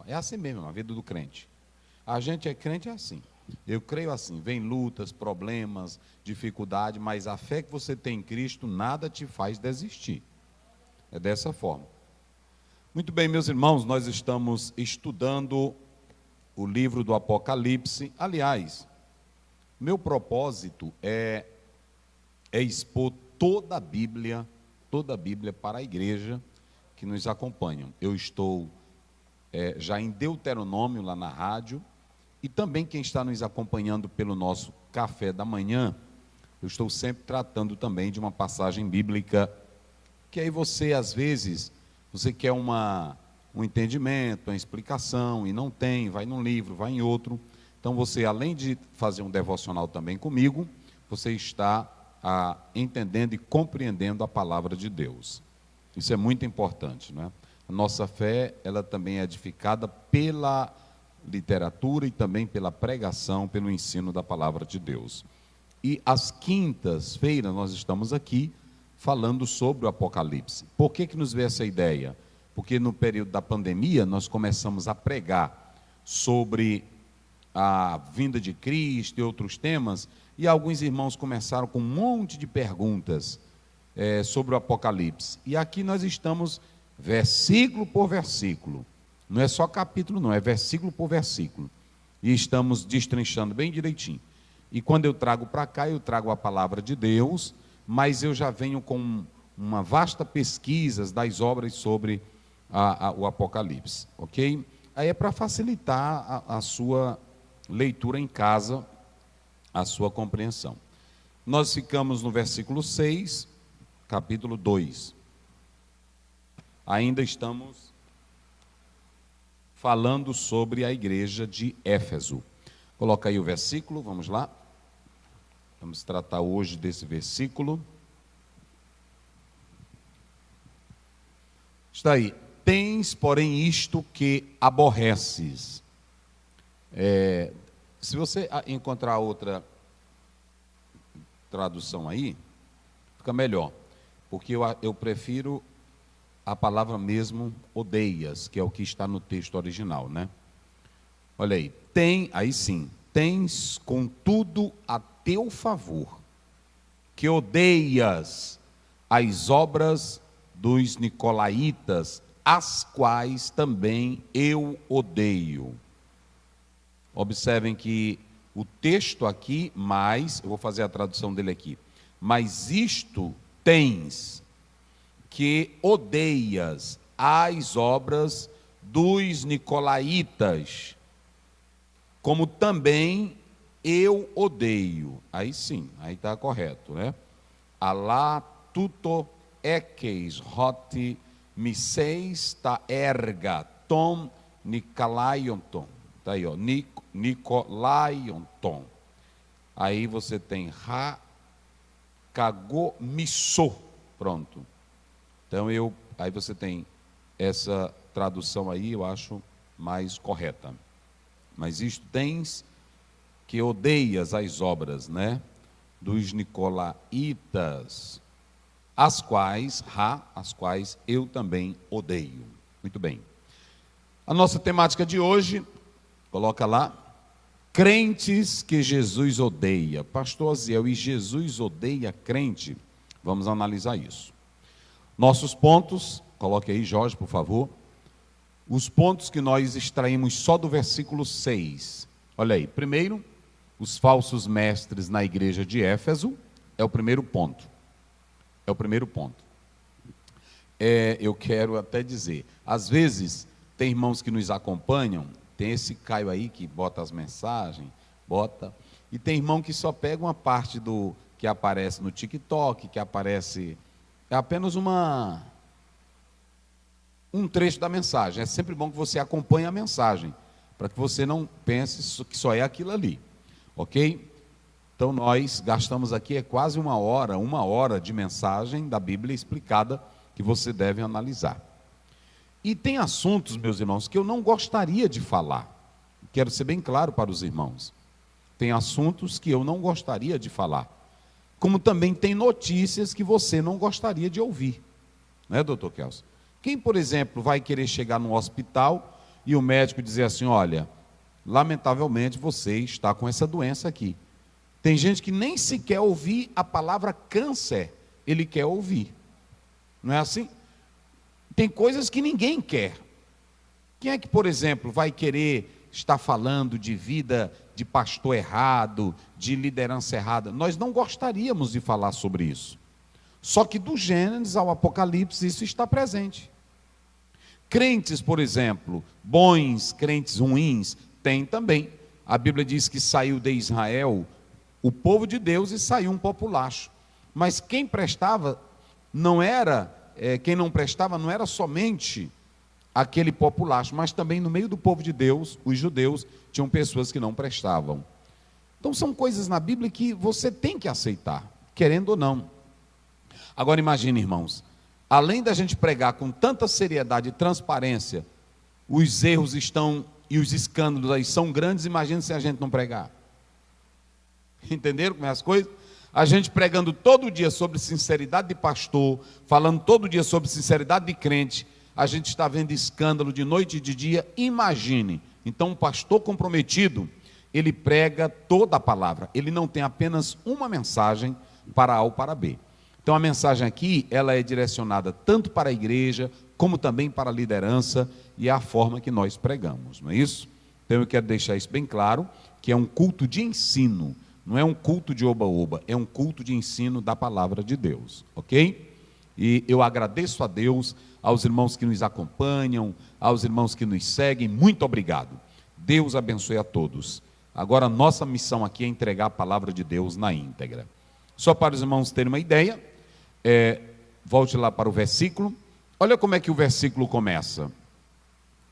É assim mesmo, a vida do crente. A gente é crente é assim. Eu creio assim, vem lutas, problemas, dificuldade, mas a fé que você tem em Cristo, nada te faz desistir. É dessa forma. Muito bem, meus irmãos, nós estamos estudando o livro do Apocalipse. Aliás, meu propósito é expor toda a Bíblia para a igreja que nos acompanha. Eu estou já em Deuteronômio, lá na rádio, e também quem está nos acompanhando pelo nosso café da manhã, eu estou sempre tratando também de uma passagem bíblica, que aí você, às vezes, você quer um entendimento, uma explicação, e não tem, vai num livro, vai em outro. Então você, além de fazer um devocional também comigo, você está entendendo e compreendendo a palavra de Deus. Isso é muito importante, não é? A nossa fé, ela também é edificada pela literatura e também pela pregação, pelo ensino da palavra de Deus. E às quintas-feiras nós estamos aqui falando sobre o Apocalipse. Por que nos veio essa ideia? Porque no período da pandemia nós começamos a pregar sobre a vinda de Cristo e outros temas, e alguns irmãos começaram com um monte de perguntas sobre o Apocalipse. E aqui nós estamos versículo por versículo. Não é só capítulo, não, é versículo por versículo. E estamos destrinchando bem direitinho. E quando eu trago para cá, eu trago a palavra de Deus, mas eu já venho com uma vasta pesquisa das obras sobre o Apocalipse, ok? Aí é para facilitar a sua leitura em casa, a sua compreensão. Nós ficamos no versículo 6, capítulo 2. Ainda estamos falando sobre a igreja de Éfeso. Coloca aí o versículo, vamos lá. Vamos tratar hoje desse versículo. Está aí. Tens, porém, isto que aborreces. Se você encontrar outra tradução aí, fica melhor. Porque eu prefiro a palavra mesmo, odeias, que é o que está no texto original, né? Olha aí. Aí sim. Tens, contudo, a teu favor, que odeias as obras dos nicolaítas, as quais também eu odeio. Observem que o texto aqui, eu vou fazer a tradução dele aqui, mas isto tens, que odeias as obras dos nicolaítas, como também eu odeio. Aí sim, aí está correto, né? Alá tuto ekeis hoti miseis ta erga tom nikolaionton. Está aí, ó, nikolaionton. Aí você tem ha kagomisso. Pronto. Então, aí você tem essa tradução aí, eu acho mais correta. Mas isto tens, que odeias as obras, né, dos nicolaítas, as quais eu também odeio. Muito bem. A nossa temática de hoje, coloca lá, crentes que Jesus odeia. Pastor Aziel, e Jesus odeia crente? Vamos analisar isso. Nossos pontos, coloque aí, Jorge, por favor. Os pontos que nós extraímos só do versículo 6. Olha aí, primeiro, os falsos mestres na igreja de Éfeso, é o primeiro ponto. É o primeiro ponto. Eu quero até dizer, às vezes, tem irmãos que nos acompanham, tem esse Caio aí que bota as mensagens, e tem irmão que só pega uma parte do que aparece no TikTok, que aparece... É apenas um trecho da mensagem. É sempre bom que você acompanhe a mensagem, para que você não pense que só é aquilo ali, ok? Então nós gastamos aqui quase uma hora de mensagem da Bíblia explicada que você deve analisar. E tem assuntos, meus irmãos, que eu não gostaria de falar. Quero ser bem claro para os irmãos. Tem assuntos que eu não gostaria de falar. Como também tem notícias que você não gostaria de ouvir. Não é, doutor Kelso? Quem, por exemplo, vai querer chegar no hospital e o médico dizer assim: olha, lamentavelmente você está com essa doença aqui. Tem gente que nem sequer ouvir a palavra câncer, ele quer ouvir. Não é assim? Tem coisas que ninguém quer. Quem é que, por exemplo, vai querer estar falando de vida de pastor errado, de liderança errada? Nós não gostaríamos de falar sobre isso. Só que do Gênesis ao Apocalipse isso está presente. Crentes, por exemplo, bons, crentes ruins, tem também. A Bíblia diz que saiu de Israel o povo de Deus e saiu um populacho. Mas quem prestava não era, quem não prestava não era somente aquele populacho, mas também no meio do povo de Deus, os judeus, tinham pessoas que não prestavam. Então são coisas na Bíblia que você tem que aceitar, querendo ou não. Agora imagine, irmãos, além da gente pregar com tanta seriedade e transparência, os erros estão e os escândalos aí são grandes, imagine se a gente não pregar. Entenderam como é as coisas? A gente pregando todo dia sobre sinceridade de pastor, falando todo dia sobre sinceridade de crente, a gente está vendo escândalo de noite e de dia, imagine. Então um pastor comprometido, ele prega toda a palavra, ele não tem apenas uma mensagem para A ou para B. Então a mensagem aqui, ela é direcionada tanto para a igreja, como também para a liderança, e é a forma que nós pregamos, não é isso? Então eu quero deixar isso bem claro, que é um culto de ensino, não é um culto de oba-oba, é um culto de ensino da palavra de Deus, ok? E eu agradeço a Deus, aos irmãos que nos acompanham, aos irmãos que nos seguem, muito obrigado. Deus abençoe a todos. Agora a nossa missão aqui é entregar a palavra de Deus na íntegra. Só para os irmãos terem uma ideia, volte lá para o versículo. Olha como é que o versículo começa.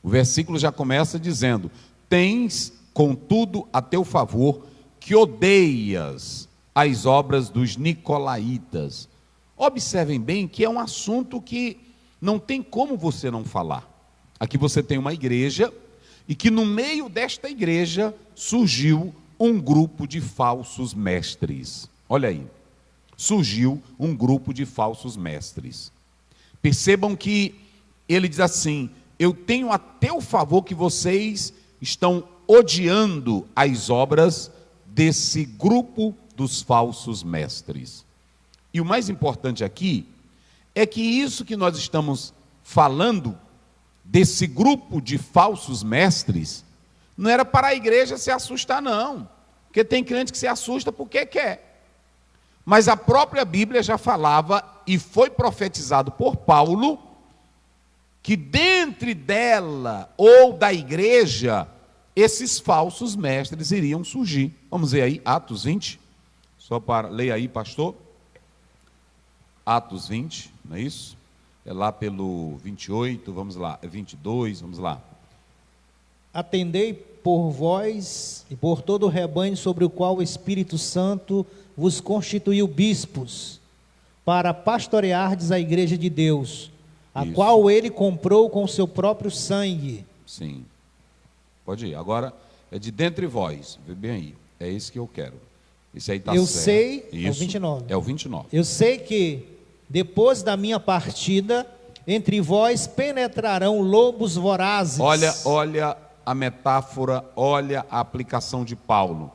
O versículo já começa dizendo: tens, contudo, a teu favor, que odeias as obras dos nicolaítas. Observem bem que é um assunto que não tem como você não falar. Aqui você tem uma igreja, e que no meio desta igreja surgiu um grupo de falsos mestres. Olha aí, surgiu um grupo de falsos mestres. Percebam que ele diz assim: eu tenho a teu favor que vocês estão odiando as obras desse grupo dos falsos mestres. E o mais importante aqui é que isso que nós estamos falando desse grupo de falsos mestres não era para a igreja se assustar, não, porque tem crente que se assusta porque quer. Mas a própria Bíblia já falava, e foi profetizado por Paulo, que dentre dela ou da igreja, esses falsos mestres iriam surgir. Vamos ver aí, Atos 20, só para, leia aí, pastor. Atos 20, não é isso? É lá pelo 28, vamos lá, é 22, vamos lá. Atendei por vós e por todo o rebanho sobre o qual o Espírito Santo vos constituiu bispos, para pastoreardes a igreja de Deus, a Isso. qual ele comprou com o seu próprio sangue. Sim, pode ir. Agora, é de dentre vós, vê bem aí, é esse que eu quero. Esse aí está certo. Eu sei, isso, é o 29. É o 29. Eu sei que, depois da minha partida, entre vós penetrarão lobos vorazes. Olha a metáfora, olha a aplicação de Paulo.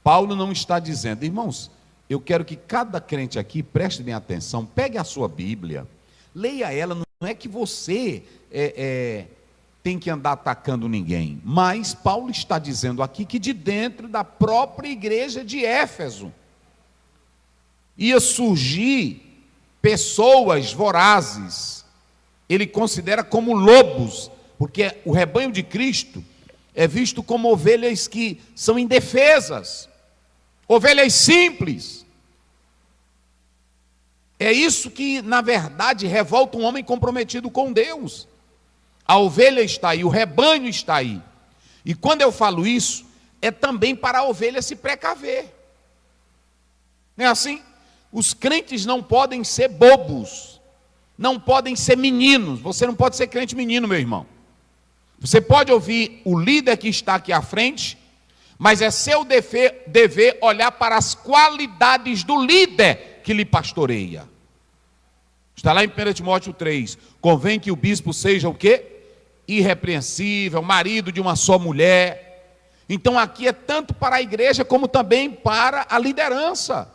Paulo não está dizendo, irmãos, eu quero que cada crente aqui preste bem atenção, pegue a sua Bíblia, leia ela, não é que você tem que andar atacando ninguém, mas Paulo está dizendo aqui que de dentro da própria igreja de Éfeso ia surgir pessoas vorazes. Ele considera como lobos, porque o rebanho de Cristo é visto como ovelhas que são indefesas, ovelhas simples. É isso que, na verdade, revolta um homem comprometido com Deus. A ovelha está aí, o rebanho está aí. E quando eu falo isso, é também para a ovelha se precaver. Não é assim? Os crentes não podem ser bobos, não podem ser meninos. Você não pode ser crente menino, meu irmão. Você pode ouvir o líder que está aqui à frente, mas é seu dever olhar para as qualidades do líder que lhe pastoreia. Está lá em 1 Timóteo 3, convém que o bispo seja o quê? irrepreensível, marido de uma só mulher. Então aqui é tanto para a igreja como também para a liderança.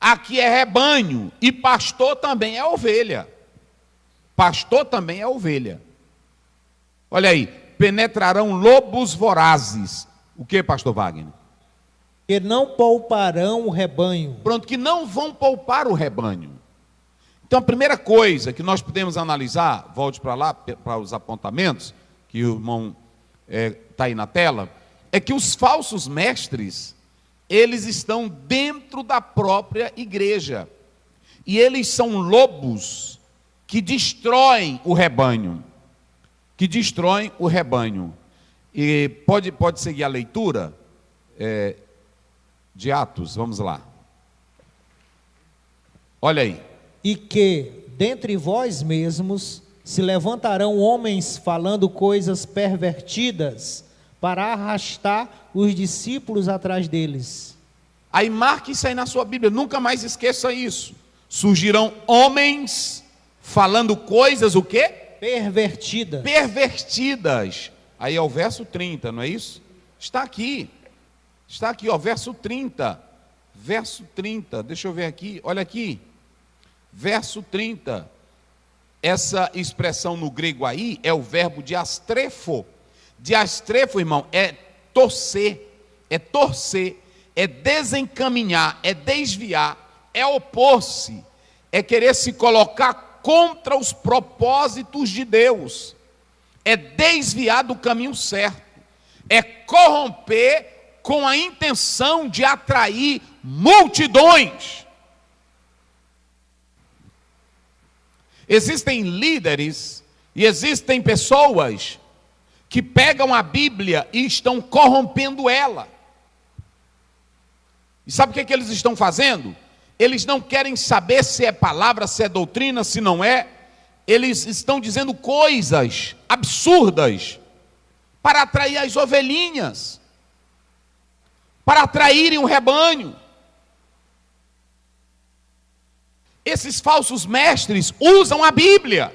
Aqui é rebanho e pastor também é ovelha. Pastor também é ovelha. Olha aí, penetrarão lobos vorazes. O que, pastor Wagner? Que não pouparão o rebanho. Pronto, que não vão poupar o rebanho. Então a primeira coisa que nós podemos analisar, volte para lá, para os apontamentos, que o irmão está aí na tela, é que os falsos mestres, eles estão dentro da própria igreja. E eles são lobos que destroem o rebanho. Que destroem o rebanho. E pode seguir a leitura de Atos, vamos lá. Olha aí. E que, dentre vós mesmos, se levantarão homens falando coisas pervertidas, para arrastar os discípulos atrás deles. Aí marque isso aí na sua Bíblia, nunca mais esqueça isso. Surgirão homens falando coisas, o quê? Pervertidas. Pervertidas. Aí é o verso 30, não é isso? Está aqui, ó, verso 30. Verso 30, deixa eu ver aqui, olha aqui. Verso 30. Essa expressão no grego aí é o verbo diastrefo. Diastrefo, irmão, é torcer, é desencaminhar, é desviar, é opor-se, é querer se colocar contra os propósitos de Deus, é desviar do caminho certo, é corromper com a intenção de atrair multidões. Existem líderes e existem pessoas que pegam a Bíblia e estão corrompendo ela. E sabe o que eles estão fazendo? Eles não querem saber se é palavra, se é doutrina, se não é. Eles estão dizendo coisas absurdas para atrair as ovelhinhas, para atraírem o rebanho. Esses falsos mestres usam a Bíblia,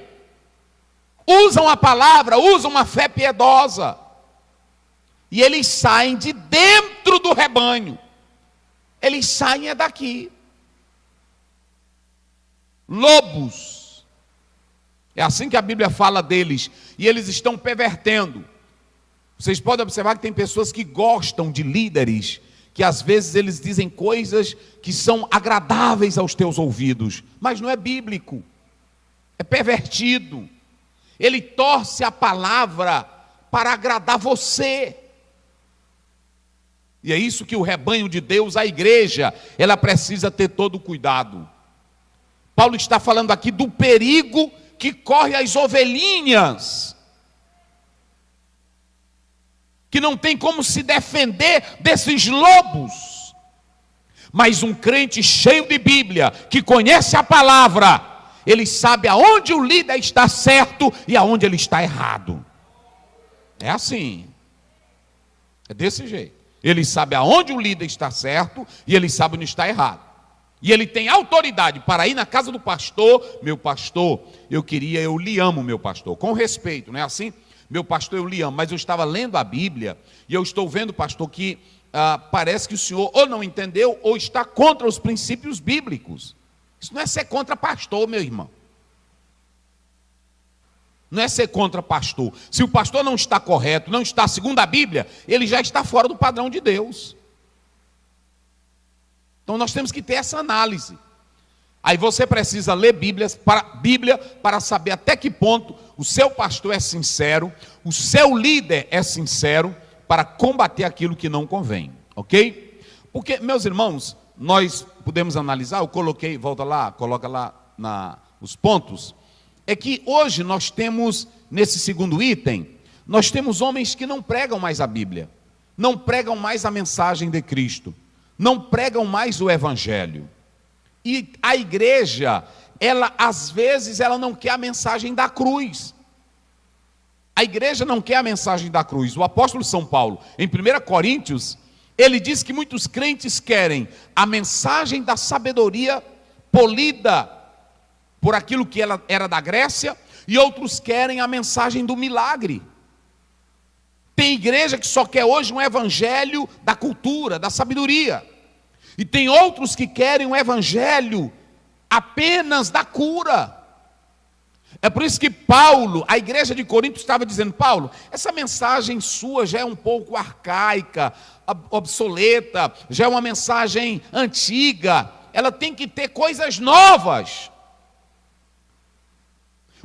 usam a palavra, usam a fé piedosa, e eles saem de dentro do rebanho, eles saem daqui. Lobos, é assim que a Bíblia fala deles, e eles estão pervertendo. Vocês podem observar que tem pessoas que gostam de líderes, que às vezes eles dizem coisas que são agradáveis aos teus ouvidos, mas não é bíblico, é pervertido. Ele torce a palavra para agradar você. E é isso que o rebanho de Deus, a igreja, ela precisa ter todo cuidado. Paulo está falando aqui do perigo que corre as ovelhinhas, que não tem como se defender desses lobos. Mas um crente cheio de Bíblia, que conhece a palavra, ele sabe aonde o líder está certo e aonde ele está errado. É assim, é desse jeito. Ele sabe aonde o líder está certo e ele sabe onde está errado. E ele tem autoridade para ir na casa do pastor. Meu pastor, eu lhe amo, meu pastor, com respeito, não é assim? Meu pastor, eu lhe amo, mas eu estava lendo a Bíblia e eu estou vendo, pastor, que parece que o senhor ou não entendeu ou está contra os princípios bíblicos. Isso não é ser contra pastor, meu irmão. Não é ser contra pastor. Se o pastor não está correto, não está segundo a Bíblia, ele já está fora do padrão de Deus. Então nós temos que ter essa análise. Aí você precisa ler Bíblia para saber até que ponto o seu pastor é sincero, o seu líder é sincero, para combater aquilo que não convém, ok? Porque, meus irmãos, nós podemos analisar, eu coloquei, volta lá, coloca lá os pontos, é que hoje nós temos, nesse segundo item, nós temos homens que não pregam mais a Bíblia, não pregam mais a mensagem de Cristo, não pregam mais o Evangelho. E a igreja, ela às vezes, ela não quer a mensagem da cruz. A igreja não quer a mensagem da cruz. O apóstolo São Paulo, em 1 Coríntios, ele diz que muitos crentes querem a mensagem da sabedoria polida, por aquilo que ela era da Grécia, e outros querem a mensagem do milagre. Tem igreja que só quer hoje um evangelho da cultura, da sabedoria. E tem outros que querem um evangelho apenas da cura. É por isso que Paulo, a igreja de Corinto estava dizendo: Paulo, essa mensagem sua já é um pouco arcaica, obsoleta, já é uma mensagem antiga, ela tem que ter coisas novas.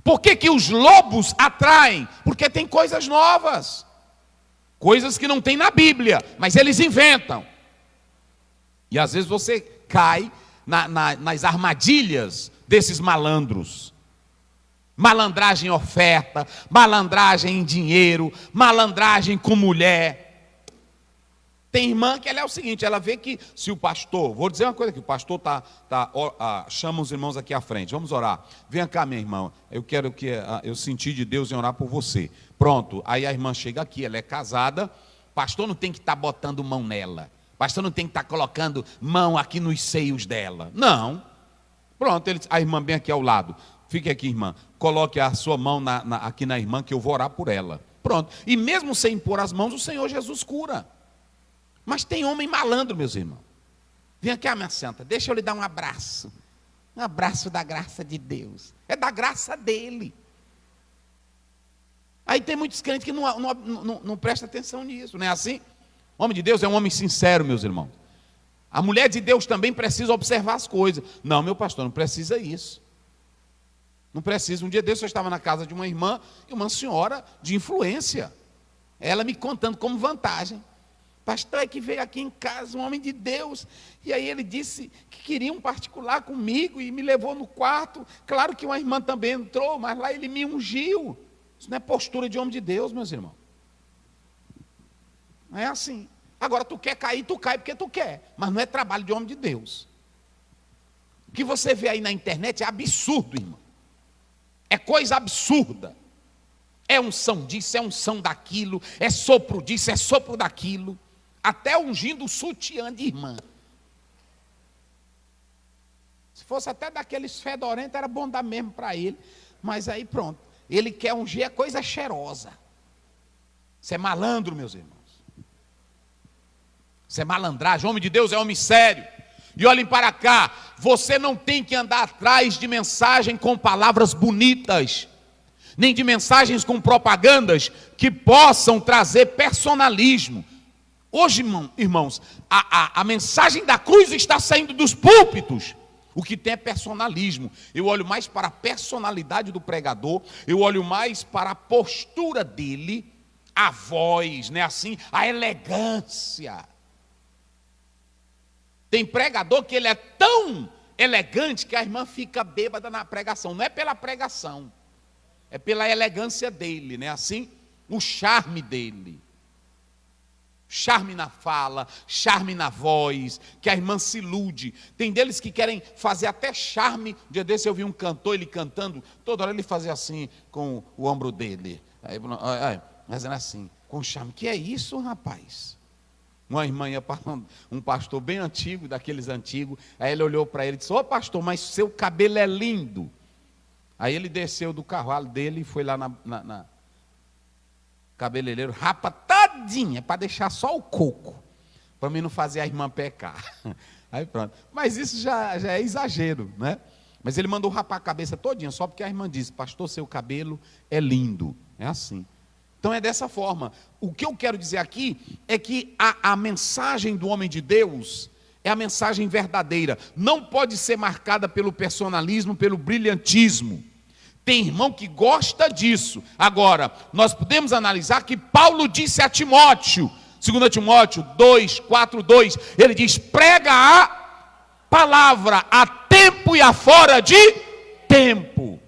Por que os lobos atraem? Porque tem coisas novas, coisas que não tem na Bíblia, mas eles inventam. E às vezes você cai nas armadilhas desses malandros. Malandragem em oferta, malandragem em dinheiro, malandragem com mulher. Tem irmã que ela é o seguinte, ela vê que se o pastor, vou dizer uma coisa aqui, o pastor chama os irmãos aqui à frente, vamos orar. Vem cá, minha irmã, eu quero que eu senti de Deus em orar por você. Pronto, aí a irmã chega aqui, ela é casada, pastor não tem que estar botando mão nela, pastor não tem que estar colocando mão aqui nos seios dela. Não. Pronto, a irmã bem aqui ao lado. Fique aqui, irmã, coloque a sua mão aqui na irmã, que eu vou orar por ela. Pronto, e mesmo sem impor as mãos, o Senhor Jesus cura. Mas tem homem malandro, meus irmãos. Vem aqui, minha santa, deixa eu lhe dar um abraço. Um abraço da graça de Deus. É da graça dele. Aí tem muitos crentes que não prestam atenção nisso, não é assim? O homem de Deus é um homem sincero, meus irmãos. A mulher de Deus também precisa observar as coisas. Não, meu pastor, não precisa isso. Não precisa. Um dia desse eu estava na casa de uma irmã e uma senhora de influência. Ela me contando como vantagem. Pastor, é que veio aqui em casa um homem de Deus, e aí ele disse que queria um particular comigo e me levou no quarto. Claro que uma irmã também entrou, mas lá ele me ungiu. Isso não é postura de homem de Deus, meus irmãos. Não é assim. Agora, tu quer cair, tu cai porque tu quer, mas não é trabalho de homem de Deus. O que você vê aí na internet é absurdo, irmão. É coisa absurda. É unção disso, é unção daquilo, é sopro disso, é sopro daquilo. Até ungindo o sutiã de irmã. Se fosse até daqueles fedorentos, era bom dar mesmo para ele. Mas aí pronto. Ele quer ungir a coisa cheirosa. Isso é malandro, meus irmãos. Isso é malandragem. Homem de Deus é homem sério. E olhem para cá, você não tem que andar atrás de mensagem com palavras bonitas, nem de mensagens com propagandas que possam trazer personalismo. Hoje, irmãos, a mensagem da cruz está saindo dos púlpitos. O que tem é personalismo. Eu olho mais para a personalidade do pregador, eu olho mais para a postura dele, a voz, né, assim, a elegância. Tem pregador que ele é tão elegante que a irmã fica bêbada na pregação. Não é pela pregação, é pela elegância dele, né? Assim, o charme dele. Charme na fala, charme na voz, que a irmã se ilude. Tem deles que querem fazer até charme. Um dia desse eu vi um cantor, ele cantando, toda hora ele fazia assim com o ombro dele. Aí, fazendo assim, com charme. Que é isso, rapaz? Uma irmã ia para um pastor bem antigo, daqueles antigos, aí ele olhou para ele e disse: ô pastor, mas seu cabelo é lindo. Aí ele desceu do cavalo dele e foi lá na cabeleireiro, rapa tadinha, para deixar só o coco, para mim não fazer a irmã pecar. Aí pronto. Mas isso já é exagero, né? Mas ele mandou rapar a cabeça todinha, só porque a irmã disse: pastor, seu cabelo é lindo. É assim. Então é dessa forma. O que eu quero dizer aqui é que a mensagem do homem de Deus é a mensagem verdadeira. Não pode ser marcada pelo personalismo, pelo brilhantismo. Tem irmão que gosta disso. Agora, nós podemos analisar que Paulo disse a Timóteo, 2 Timóteo 2, 4, 2, ele diz: prega a palavra a tempo e a fora de tempo.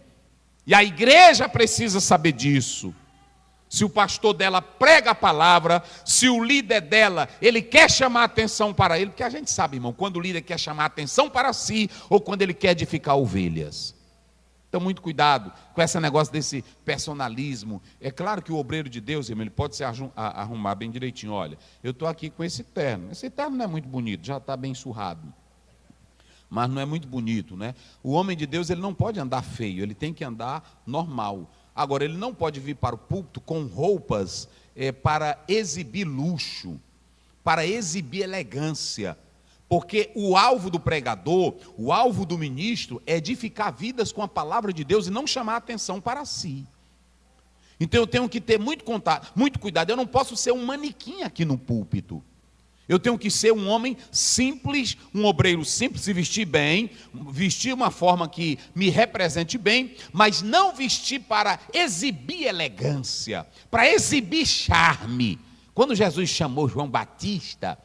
E a igreja precisa saber disso. Se o pastor dela prega a palavra, se o líder dela, ele quer chamar a atenção para ele, porque a gente sabe, irmão, quando o líder quer chamar a atenção para si, ou quando ele quer edificar ovelhas. Então, muito cuidado com esse negócio desse personalismo. É claro que o obreiro de Deus, irmão, ele pode se arrumar bem direitinho. Olha, eu estou aqui com esse terno. Esse terno não é muito bonito, já está bem surrado. mas não é muito bonito, né? O homem de Deus, ele não pode andar feio, ele tem que andar normal. Agora, ele não pode vir para o púlpito com roupas para exibir luxo, para exibir elegância, porque o alvo do pregador, o alvo do ministro é edificar vidas com a palavra de Deus e não chamar a atenção para si. Então eu tenho que ter muito cuidado, eu não posso ser um manequim aqui no púlpito. Eu tenho que ser um homem simples, um obreiro simples, se vestir bem, vestir uma forma que me represente bem, mas não vestir para exibir elegância, para exibir charme. Quando Jesus chamou João Batista,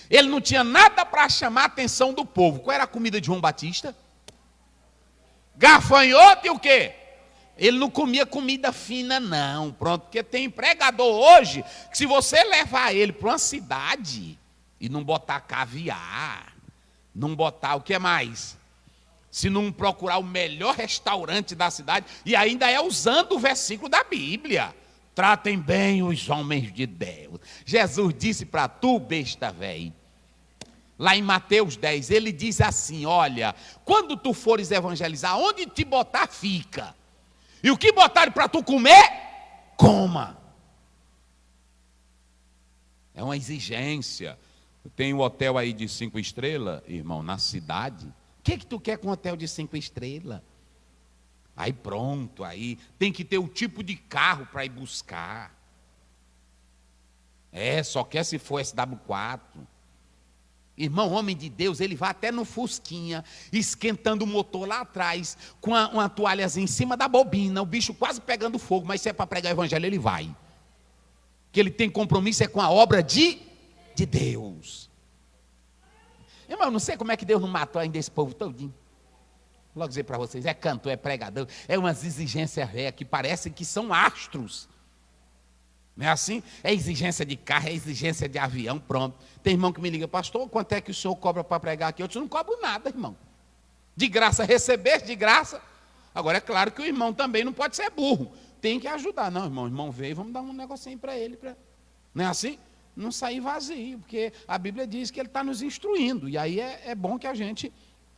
ele não tinha nada para chamar a atenção do povo. Qual era a comida de João Batista? Gafanhoto e o quê? Ele não comia comida fina, não. Pronto, porque tem pregador hoje que se você levar ele para uma cidade e não botar caviar, não botar o que mais? Se não procurar o melhor restaurante da cidade, e ainda é usando o versículo da Bíblia. Tratem bem os homens de Deus. Jesus disse para tu, besta velho, lá em Mateus 10, ele diz assim: olha, quando tu fores evangelizar, onde te botar, fica. E o que botarem para tu comer, coma. É uma exigência. Tem um hotel aí de 5 estrelas, irmão, na cidade. O que tu quer com um hotel de 5 estrelas? Aí pronto, aí tem que ter o tipo de carro para ir buscar. Só quer se for SW4. Irmão, homem de Deus, ele vai até no Fusquinha, esquentando o motor lá atrás, com uma toalhazinha em cima da bobina, o bicho quase pegando fogo, mas se é para pregar o evangelho, ele vai. Que ele tem compromisso com a obra de Deus. Irmão, eu não sei como é que Deus não matou ainda esse povo todinho. Vou logo dizer para vocês, é cantor, é pregador, é umas exigências velhas que parecem que são astros. Não é assim? É exigência de carro, é exigência de avião, pronto. Tem irmão que me liga: pastor, quanto é que o senhor cobra para pregar aqui? Eu disse: não cobro nada, irmão. De graça, receber de graça. Agora, é claro que o irmão também não pode ser burro. Tem que ajudar. Não, irmão, o irmão veio, vamos dar um negocinho para ele. Não é assim? Não sair vazio, porque a Bíblia diz que ele está nos instruindo. E aí é bom que a gente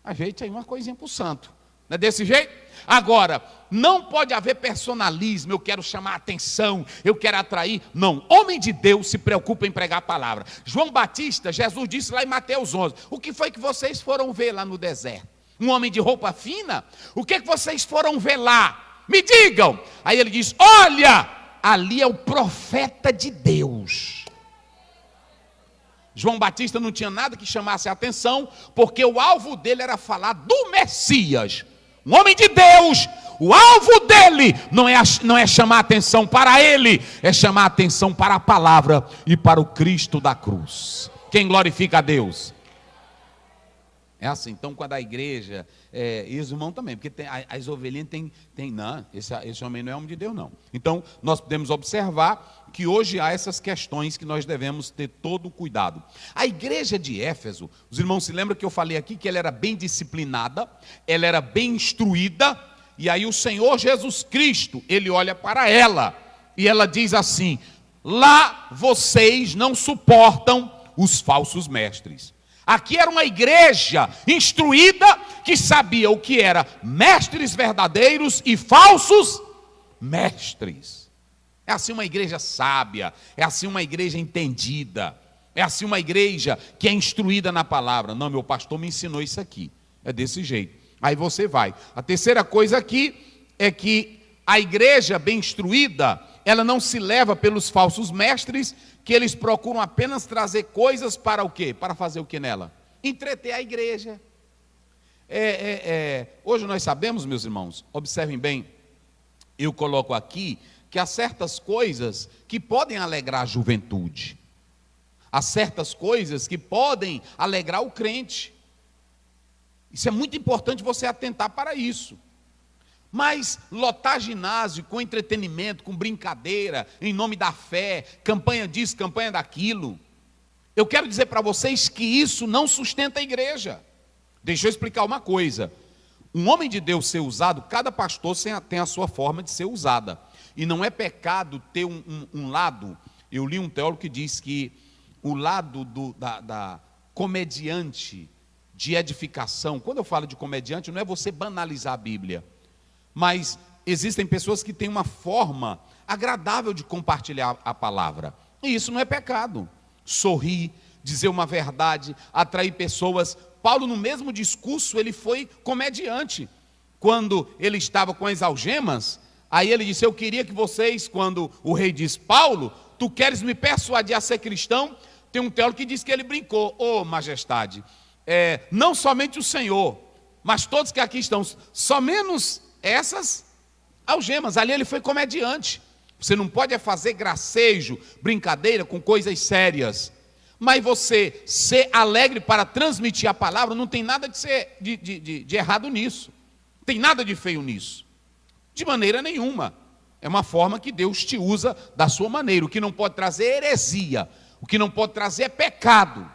ajeite aí uma coisinha para o santo. Não é desse jeito? Agora, não pode haver personalismo, eu quero chamar a atenção, eu quero atrair. Não, homem de Deus se preocupa em pregar a palavra. João Batista, Jesus disse lá em Mateus 11, o que foi que vocês foram ver lá no deserto? Um homem de roupa fina? O que vocês foram ver lá? Me digam. Aí ele diz: olha, ali é o profeta de Deus. João Batista não tinha nada que chamasse a atenção, porque o alvo dele era falar do Messias. Um homem de Deus, o alvo dele não é chamar a atenção para ele, é chamar a atenção para a palavra e para o Cristo da cruz. Quem glorifica a Deus? É assim. Então, quando a igreja, e os irmãos também, porque as ovelhinhas não, esse homem não é homem de Deus, não. Então, nós podemos observar que hoje há essas questões que nós devemos ter todo o cuidado. A igreja de Éfeso, os irmãos se lembram que eu falei aqui que ela era bem disciplinada, ela era bem instruída, e aí o Senhor Jesus Cristo, ele olha para ela, e ela diz assim: lá vocês não suportam os falsos mestres. Aqui era uma igreja instruída, que sabia o que era mestres verdadeiros e falsos mestres. É assim uma igreja sábia, é assim uma igreja entendida, é assim uma igreja que é instruída na palavra. Não, meu pastor me ensinou isso aqui, é desse jeito. Aí você vai. A terceira coisa aqui é que a igreja bem instruída, ela não se leva pelos falsos mestres, que eles procuram apenas trazer coisas para o quê? Para fazer o que nela? Entreter a igreja. Hoje nós sabemos, meus irmãos, observem bem, eu coloco aqui que há certas coisas que podem alegrar a juventude. Há certas coisas que podem alegrar o crente. Isso é muito importante você atentar para isso. Mas lotar ginásio com entretenimento, com brincadeira, em nome da fé, campanha disso, campanha daquilo, eu quero dizer para vocês que isso não sustenta a igreja. Deixa eu explicar uma coisa. Um homem de Deus ser usado, cada pastor tem a sua forma de ser usada. E não é pecado ter um lado. Eu li um teólogo que diz que o lado da comediante de edificação. Quando eu falo de comediante, não é você banalizar a Bíblia, mas existem pessoas que têm uma forma agradável de compartilhar a palavra, e isso não é pecado. Sorrir, dizer uma verdade, atrair pessoas. Paulo, no mesmo discurso, ele foi comediante. Quando ele estava com as algemas, aí ele disse: eu queria que vocês, quando o rei diz: Paulo, tu queres me persuadir a ser cristão? Tem um teólogo que diz que ele brincou: ô majestade, não somente o Senhor, mas todos que aqui estão, só menos essas algemas. Ali ele foi comediante. Você não pode fazer gracejo, brincadeira com coisas sérias, mas você ser alegre para transmitir a palavra, não tem nada de errado nisso, não tem nada de feio nisso, de maneira nenhuma. É uma forma que Deus te usa da sua maneira. O que não pode trazer é heresia, o que não pode trazer é pecado,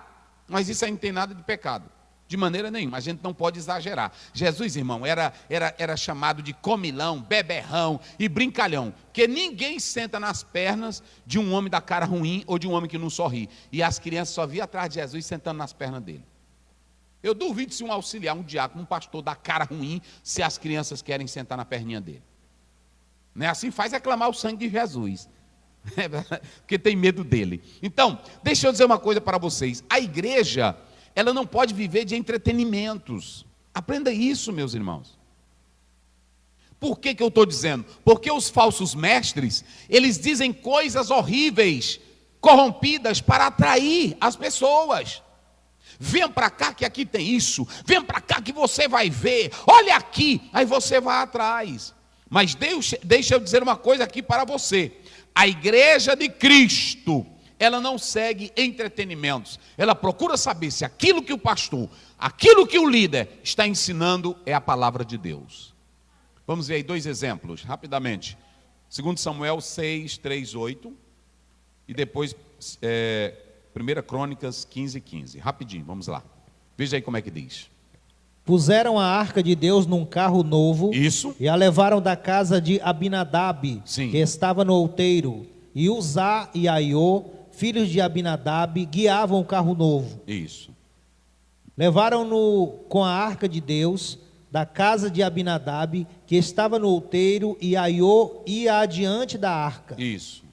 mas isso aí não tem nada de pecado, de maneira nenhuma. A gente não pode exagerar. Jesus, irmão, era chamado de comilão, beberrão e brincalhão, porque ninguém senta nas pernas de um homem da cara ruim ou de um homem que não sorri, e as crianças só viam atrás de Jesus sentando nas pernas dele. Eu duvido se um auxiliar, um diácono, um pastor da cara ruim, se as crianças querem sentar na perninha dele. Não é assim? Faz reclamar o sangue de Jesus, porque tem medo dele. Então, deixa eu dizer uma coisa para vocês. A igreja, ela não pode viver de entretenimentos. Aprenda isso, meus irmãos. Por que eu estou dizendo? Porque os falsos mestres, eles dizem coisas horríveis, corrompidas, para atrair as pessoas. Vem para cá que aqui tem isso, vem para cá que você vai ver, olha aqui, aí você vai atrás. Mas deixa eu dizer uma coisa aqui para você: a igreja de Cristo, ela não segue entretenimentos, ela procura saber se aquilo que o pastor, aquilo que o líder está ensinando é a palavra de Deus. Vamos ver aí 2 exemplos, rapidamente. 2 Samuel 6, 3, 8, e depois 1 Crônicas 15, 15, rapidinho, vamos lá. Veja aí como é que diz. Puseram a arca de Deus num carro novo. Isso. E a levaram da casa de Abinadab, sim, que estava no outeiro. E Uzá e Aiô, filhos de Abinadab, guiavam o carro novo. Isso. Levaram-no com a arca de Deus da casa de Abinadab, que estava no outeiro, e Aiô ia adiante da arca. Isso.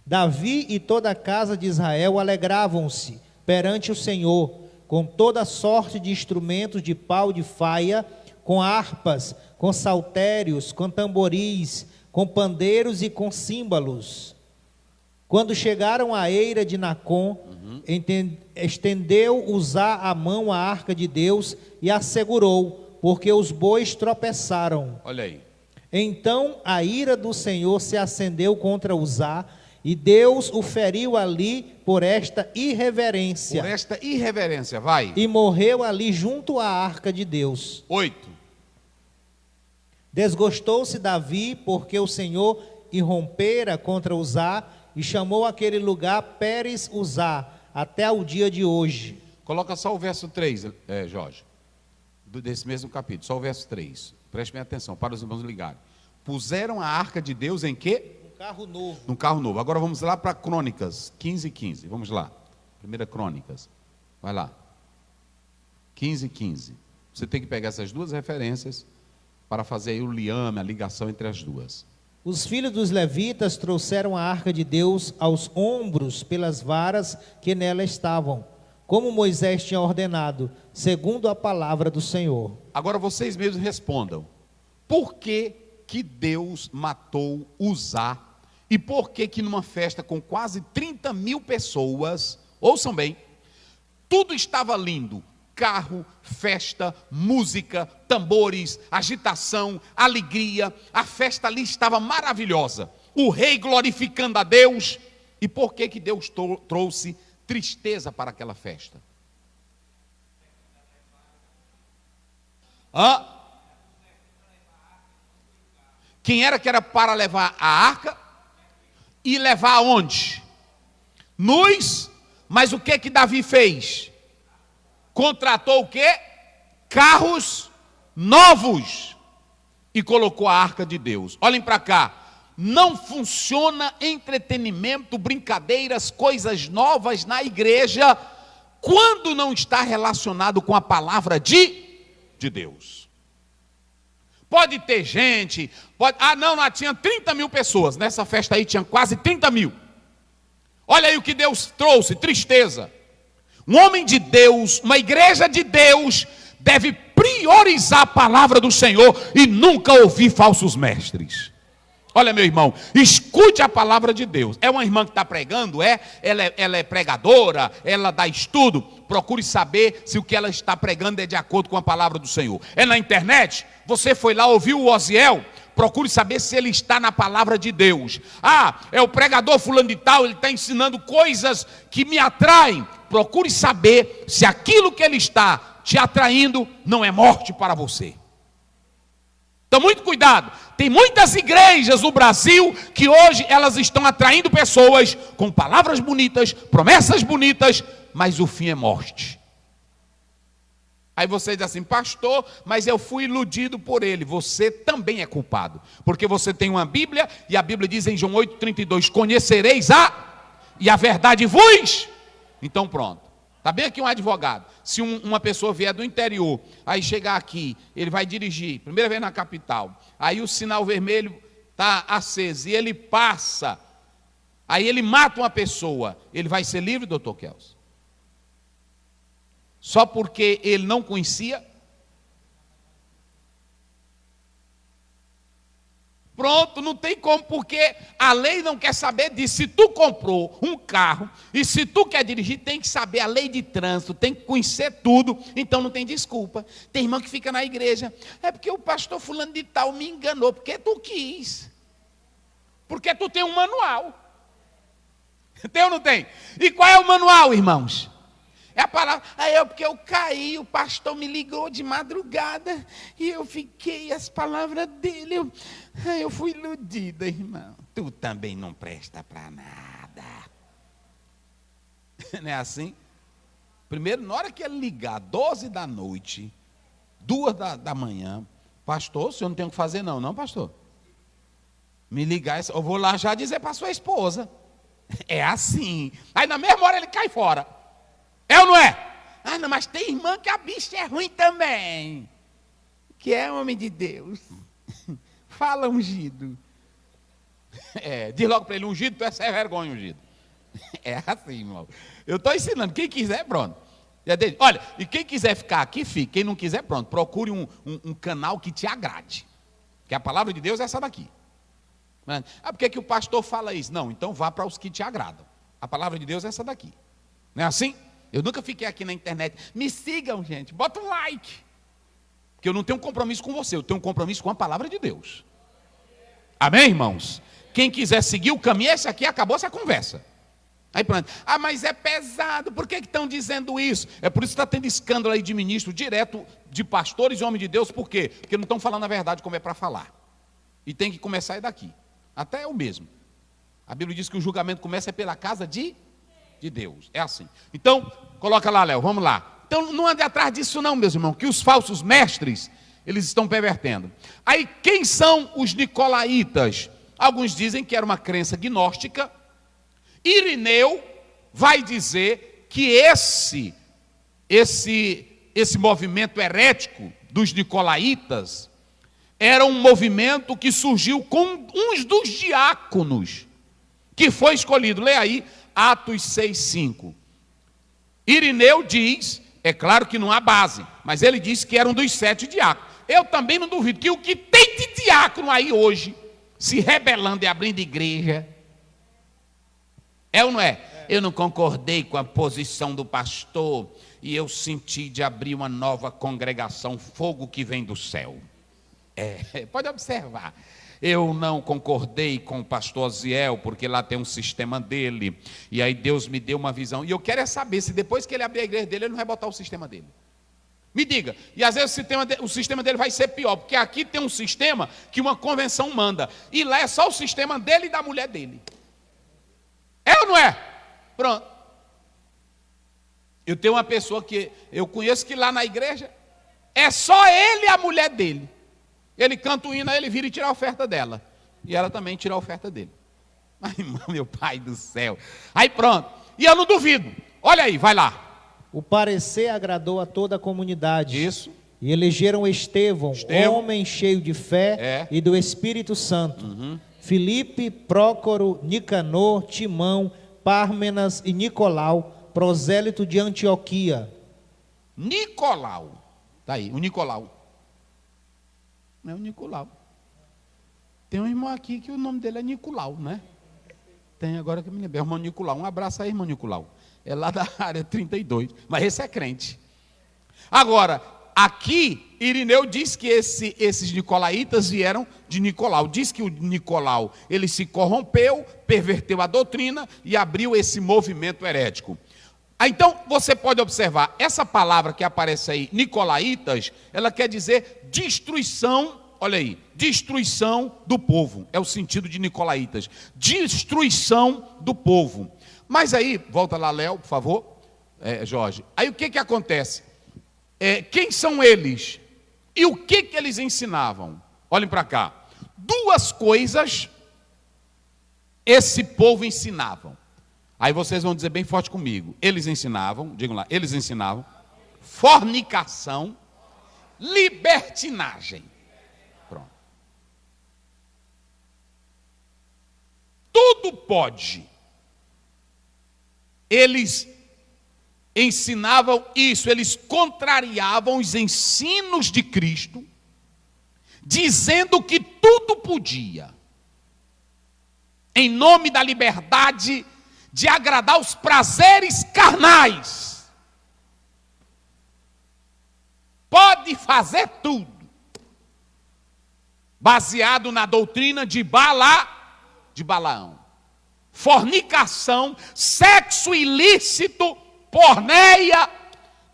Davi e toda a casa de Israel alegravam-se perante o Senhor, com toda sorte de instrumentos de pau de faia, com harpas, com saltérios, com tamboris, com pandeiros e com símbolos. Quando chegaram à eira de Nacon, estendeu Uzá a mão à arca de Deus e a segurou, porque os bois tropeçaram. Olha aí. Então a ira do Senhor se acendeu contra Uzá, e Deus o feriu ali por esta irreverência. Por esta irreverência, vai. E morreu ali junto à arca de Deus. 8. Desgostou-se Davi, porque o Senhor irrompera contra Uzá, e chamou aquele lugar Pérez Uzá, até o dia de hoje. Coloca só o verso 3, Jorge, desse mesmo capítulo, só o verso 3. Preste bem atenção, para os irmãos ligarem. Puseram a arca de Deus em quê? Carro novo. Num carro novo. Agora vamos lá para Crônicas 15, 15. Vamos lá. 1 Crônicas. Vai lá. 15, 15. Você tem que pegar essas 2 referências para fazer aí o liame, a ligação entre as duas. Os filhos dos levitas trouxeram a arca de Deus aos ombros pelas varas que nela estavam, como Moisés tinha ordenado, segundo a palavra do Senhor. Agora vocês mesmos respondam. Por que Deus matou Uzá? E por que numa festa com quase 30 mil pessoas, ouçam bem, tudo estava lindo, carro, festa, música, tambores, agitação, alegria, a festa ali estava maravilhosa, o rei glorificando a Deus. E por que Deus trouxe tristeza para aquela festa? Quem era que era para levar a arca? E levar aonde? Mas o que Davi fez? Contratou o quê? Carros novos e colocou a arca de Deus. Olhem para cá. Não funciona entretenimento, brincadeiras, coisas novas na igreja quando não está relacionado com a palavra de Deus. Pode ter gente, lá tinha 30 mil pessoas, nessa festa aí tinha quase 30 mil. Olha aí o que Deus trouxe, tristeza. Um homem de Deus, uma igreja de Deus, deve priorizar a palavra do Senhor e nunca ouvir falsos mestres. Olha, meu irmão, escute a palavra de Deus. É uma irmã que está pregando? Ela é pregadora, ela dá estudo. Procure saber se o que ela está pregando é de acordo com a palavra do Senhor. É na internet? Você foi lá, ouviu o Osiel? Procure saber se ele está na palavra de Deus. É o pregador fulano de tal, ele está ensinando coisas que me atraem. Procure saber se aquilo que ele está te atraindo não é morte para você. Então, muito cuidado. Tem muitas igrejas no Brasil que hoje elas estão atraindo pessoas com palavras bonitas, promessas bonitas, mas o fim é morte. Aí você diz assim, pastor, mas eu fui iludido por ele. Você também é culpado. Porque você tem uma Bíblia, e a Bíblia diz em João 8,32, conhecereis e a verdade vos. Então pronto. Está bem aqui um advogado. Se uma pessoa vier do interior, aí chegar aqui, ele vai dirigir, primeira vez na capital, aí o sinal vermelho está aceso e ele passa, aí ele mata uma pessoa, ele vai ser livre, doutor Kelso? Só porque ele não conhecia? Pronto, não tem como, porque a lei não quer saber disso. Se tu comprou um carro e se tu quer dirigir, tem que saber a lei de trânsito, tem que conhecer tudo, então não tem desculpa. Tem irmão que fica na igreja, é porque o pastor fulano de tal me enganou, porque tu quis. Porque tu tem um manual. Tem ou não tem? E qual é o manual, irmãos? É a palavra, porque eu caí, o pastor me ligou de madrugada, e eu fiquei, as palavras dele, eu fui iludida, irmão. Tu também não presta para nada. Não é assim? Primeiro, na hora que ele ligar, 12 da noite, 2 da manhã, pastor, o senhor não tem o que fazer não, pastor? Me ligar, eu vou lá já dizer para sua esposa. É assim. Aí na mesma hora ele cai fora. É ou não é? Não, mas tem irmã que a bicha é ruim também. Que é homem de Deus. Fala, ungido. Diz logo para ele, ungido, tu é sem vergonha, ungido. É assim, irmão. Eu estou ensinando, quem quiser, pronto. Olha, e quem quiser ficar aqui, fique. Quem não quiser, pronto. Procure um canal que te agrade. Que a palavra de Deus é essa daqui. Por que o pastor fala isso? Não, então vá para os que te agradam. A palavra de Deus é essa daqui. Não é assim? Eu nunca fiquei aqui na internet. Me sigam, gente. Bota um like. Porque eu não tenho compromisso com você. Eu tenho um compromisso com a palavra de Deus. Amém, irmãos? Quem quiser seguir o caminho, esse aqui, acabou essa conversa. Aí pronto. Mas é pesado. Por que estão dizendo isso? É por isso que está tendo escândalo aí de ministro direto, de pastores e homens de Deus. Por quê? Porque não estão falando a verdade como é para falar. E tem que começar daqui. Até eu mesmo. A Bíblia diz que o julgamento começa pela casa de Deus. É assim. Então, coloca lá, Léo, vamos lá. Então, não ande atrás disso não, meus irmãos, que os falsos mestres, eles estão pervertendo. Aí, quem são os nicolaítas? Alguns dizem que era uma crença gnóstica. Irineu vai dizer que esse movimento herético dos nicolaítas era um movimento que surgiu com uns dos diáconos, que foi escolhido. Leia aí, Atos 6,5. Irineu diz, é claro que não há base, mas ele disse que era um dos 7 diáconos. Eu também não duvido que o que tem de diácono aí hoje, se rebelando e abrindo igreja, é ou não é? Eu não concordei com a posição do pastor e eu senti de abrir uma nova congregação, fogo que vem do céu. Pode observar. Eu não concordei com o pastor Osiel, porque lá tem um sistema dele, e aí Deus me deu uma visão, e eu quero saber se depois que ele abrir a igreja dele, ele não vai botar o sistema dele. Me diga, e às vezes o sistema dele vai ser pior, porque aqui tem um sistema que uma convenção manda, e lá é só o sistema dele e da mulher dele. É ou não é? Pronto. Eu tenho uma pessoa que eu conheço que lá na igreja, é só ele e a mulher dele. Ele canta o hino, ele vira e tira a oferta dela. E ela também tira a oferta dele. Ai, meu pai do céu. Aí pronto. E eu não duvido. Olha aí, vai lá. O parecer agradou a toda a comunidade. Isso. E elegeram Estevão, homem cheio de fé e do Espírito Santo. Filipe, Prócoro, Nicanor, Timão, Pármenas e Nicolau, prosélito de Antioquia. Nicolau. Está aí, o Nicolau. Não é o Nicolau. Tem um irmão aqui que o nome dele é Nicolau, né? Tem agora que me lembro. É o irmão Nicolau. Um abraço aí, irmão Nicolau. É lá da área 32. Mas esse é crente. Agora, aqui, Irineu diz que esses nicolaítas vieram de Nicolau. Diz que o Nicolau, ele se corrompeu, perverteu a doutrina e abriu esse movimento herético. Então, você pode observar, essa palavra que aparece aí, nicolaítas, ela quer dizer destruição, olha aí, destruição do povo. É o sentido de nicolaítas. Destruição do povo. Mas aí, volta lá, Léo, por favor, Jorge. Aí o que acontece? Quem são eles? E o que eles ensinavam? Olhem para cá. Duas coisas esse povo ensinavam. Aí vocês vão dizer bem forte comigo. Eles ensinavam, digam lá, eles ensinavam fornicação, libertinagem. Pronto. Tudo pode. Eles ensinavam isso, eles contrariavam os ensinos de Cristo, dizendo que tudo podia, em nome da liberdade de agradar os prazeres carnais. Pode fazer tudo, baseado na doutrina de Balaão. Fornicação, sexo ilícito, porneia,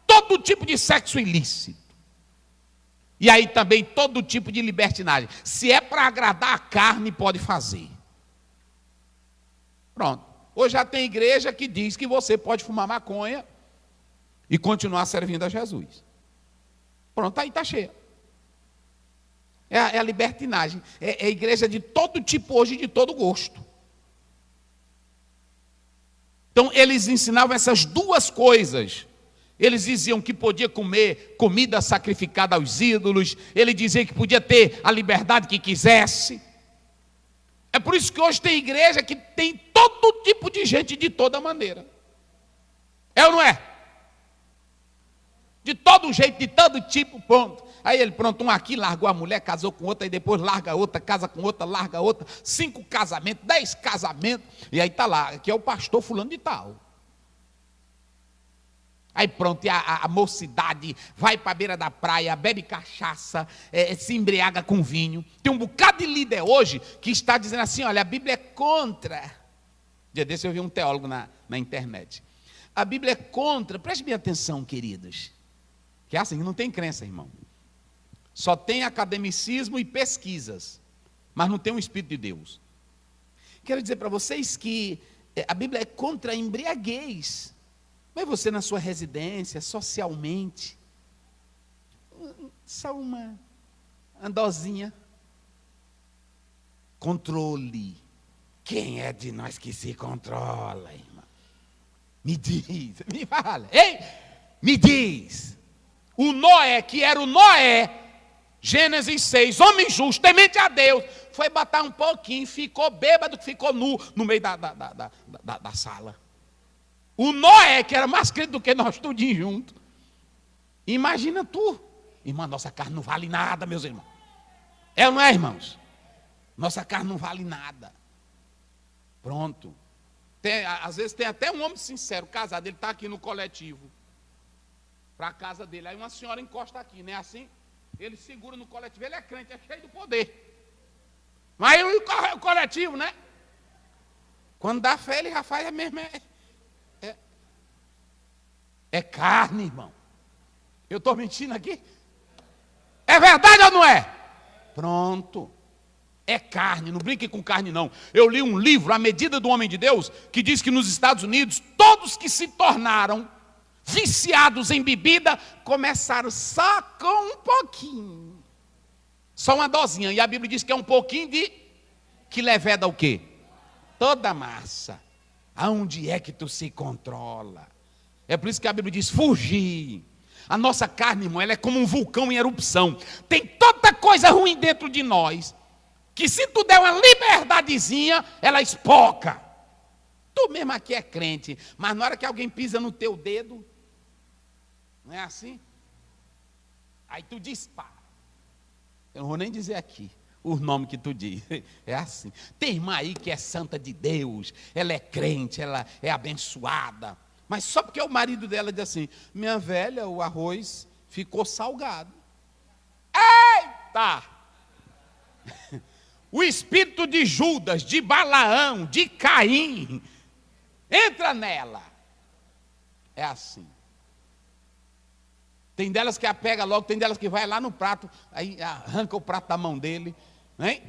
todo tipo de sexo ilícito. E aí também todo tipo de libertinagem. Se é para agradar a carne, pode fazer. Pronto. Hoje já tem igreja que diz que você pode fumar maconha e continuar servindo a Jesus. Pronto, aí está cheia. É a libertinagem. É a igreja de todo tipo hoje, de todo gosto. Então, eles ensinavam essas duas coisas. Eles diziam que podia comer comida sacrificada aos ídolos. Ele dizia que podia ter a liberdade que quisesse. É por isso que hoje tem igreja que tem todo tipo de gente de toda maneira. É ou não é? De todo jeito, de todo tipo, pronto. Aí ele, pronto, um aqui largou a mulher, casou com outra, e depois larga outra, casa com outra, larga outra, 5 casamentos, 10 casamentos, e aí está lá, que é o pastor fulano de tal. Aí pronto, e a mocidade vai para a beira da praia, bebe cachaça, se embriaga com vinho. Tem um bocado de líder hoje que está dizendo assim, olha, a Bíblia é contra. Dia desse eu vi um teólogo na internet. A Bíblia é contra, preste bem atenção, queridos. Que é assim, não tem crença, irmão. Só tem academicismo e pesquisas, mas não tem o Espírito de Deus. Quero dizer para vocês que a Bíblia é contra a embriaguez. Mas você na sua residência, socialmente, só uma dosinha. Controle. Quem é de nós que se controla, irmão? Me diz, me fala. Ei, me diz. O Noé, que era o Noé, Gênesis 6, homem justo, temente a Deus, foi botar um pouquinho, ficou bêbado, ficou nu no meio da sala. O Noé, que era mais crente do que nós tudinho junto. Imagina tu. Irmã, nossa carne não vale nada, meus irmãos. É ou não é, irmãos? Nossa carne não vale nada. Pronto. Às vezes tem até um homem sincero, casado, ele está aqui no coletivo. Para a casa dele. Aí uma senhora encosta aqui, não é assim? Ele segura no coletivo, ele é crente, é cheio do poder. Mas o coletivo, né? Quando dá fé, ele já faz a mesma. É carne, irmão. Eu estou mentindo aqui? É verdade ou não é? Pronto. É carne, não brinque com carne não. Eu li um livro, A Medida do Homem de Deus, que diz que nos Estados Unidos, todos que se tornaram viciados em bebida, começaram só com um pouquinho. Só uma dosinha. E a Bíblia diz que é um pouquinho que leveda o quê? Toda a massa. Aonde é que tu se controla? É por isso que a Bíblia diz: fugir. A nossa carne, irmão, ela é como um vulcão em erupção. Tem tanta coisa ruim dentro de nós, que se tu der uma liberdadezinha, ela espoca. Tu mesmo aqui é crente, mas na hora que alguém pisa no teu dedo, não é assim? Aí tu dispara. Eu não vou nem dizer aqui o nome que tu diz. É assim. Tem irmã aí que é santa de Deus, ela é crente, ela é abençoada, mas só porque o marido dela diz assim: minha velha, o arroz ficou salgado. Eita! O espírito de Judas, de Balaão, de Caim, entra nela. É assim. Tem delas que a pega logo, tem delas que vai lá no prato, aí arranca o prato da mão dele, hein?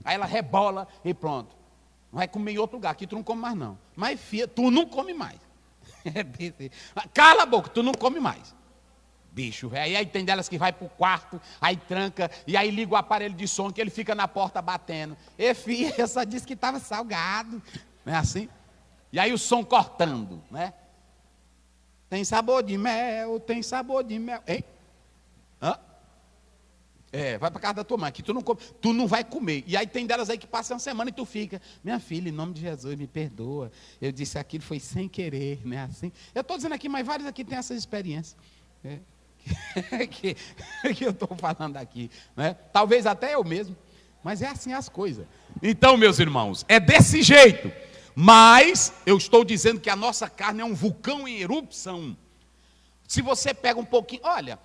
Aí ela rebola e pronto. Vai comer em outro lugar, aqui tu não come mais não. Mas filha, tu não come mais. Cala a boca, tu não come mais. Bicho, velho. Aí tem delas que vai pro quarto, aí tranca, e aí liga o aparelho de som, que ele fica na porta batendo. E filha, eu só disse que estava salgado. Não é assim? E aí o som cortando, né? Tem sabor de mel, tem sabor de mel. Hein? Hã? Vai para casa da tua mãe, que tu não come, tu não vai comer. E aí tem delas aí que passam uma semana e tu fica: minha filha, em nome de Jesus, me perdoa. Eu disse aquilo, foi sem querer, né? Assim. Eu estou dizendo aqui, mas vários aqui têm essas experiências. Que eu estou falando aqui, né? Talvez até eu mesmo, mas é assim as coisas. Então, meus irmãos, é desse jeito. Mas eu estou dizendo que a nossa carne é um vulcão em erupção. Se você pega um pouquinho, olha,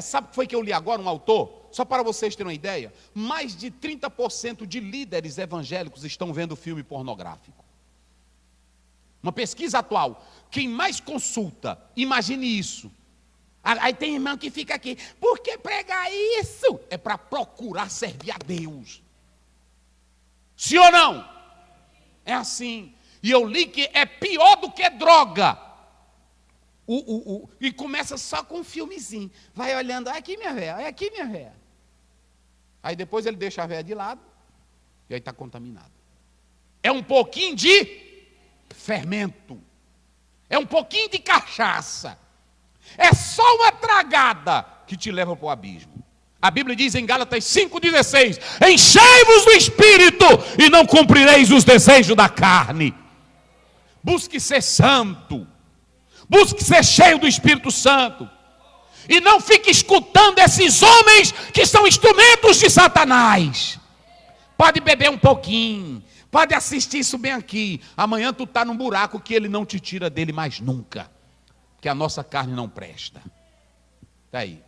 sabe o que foi que eu li agora, um autor? Só para vocês terem uma ideia, mais de 30% de líderes evangélicos estão vendo filme pornográfico. Uma pesquisa atual, quem mais consulta, imagine isso. Aí tem irmão que fica aqui: por que pregar isso? É para procurar servir a Deus. Sim ou não? É assim. E eu li que é pior do que droga. E começa só com um filmezinho. Vai olhando: olha aqui minha véia, olha aqui minha véia. Aí depois ele deixa a véia de lado, e aí está contaminado. É um pouquinho de fermento. É um pouquinho de cachaça. É só uma tragada que te leva para o abismo. A Bíblia diz em Gálatas 5,16: enchei-vos do Espírito e não cumprireis os desejos da carne. Busque ser santo. Busque ser cheio do Espírito Santo. E não fique escutando esses homens que são instrumentos de Satanás. Pode beber um pouquinho, pode assistir isso bem aqui. Amanhã tu está num buraco que ele não te tira dele mais nunca. Porque a nossa carne não presta. Está aí.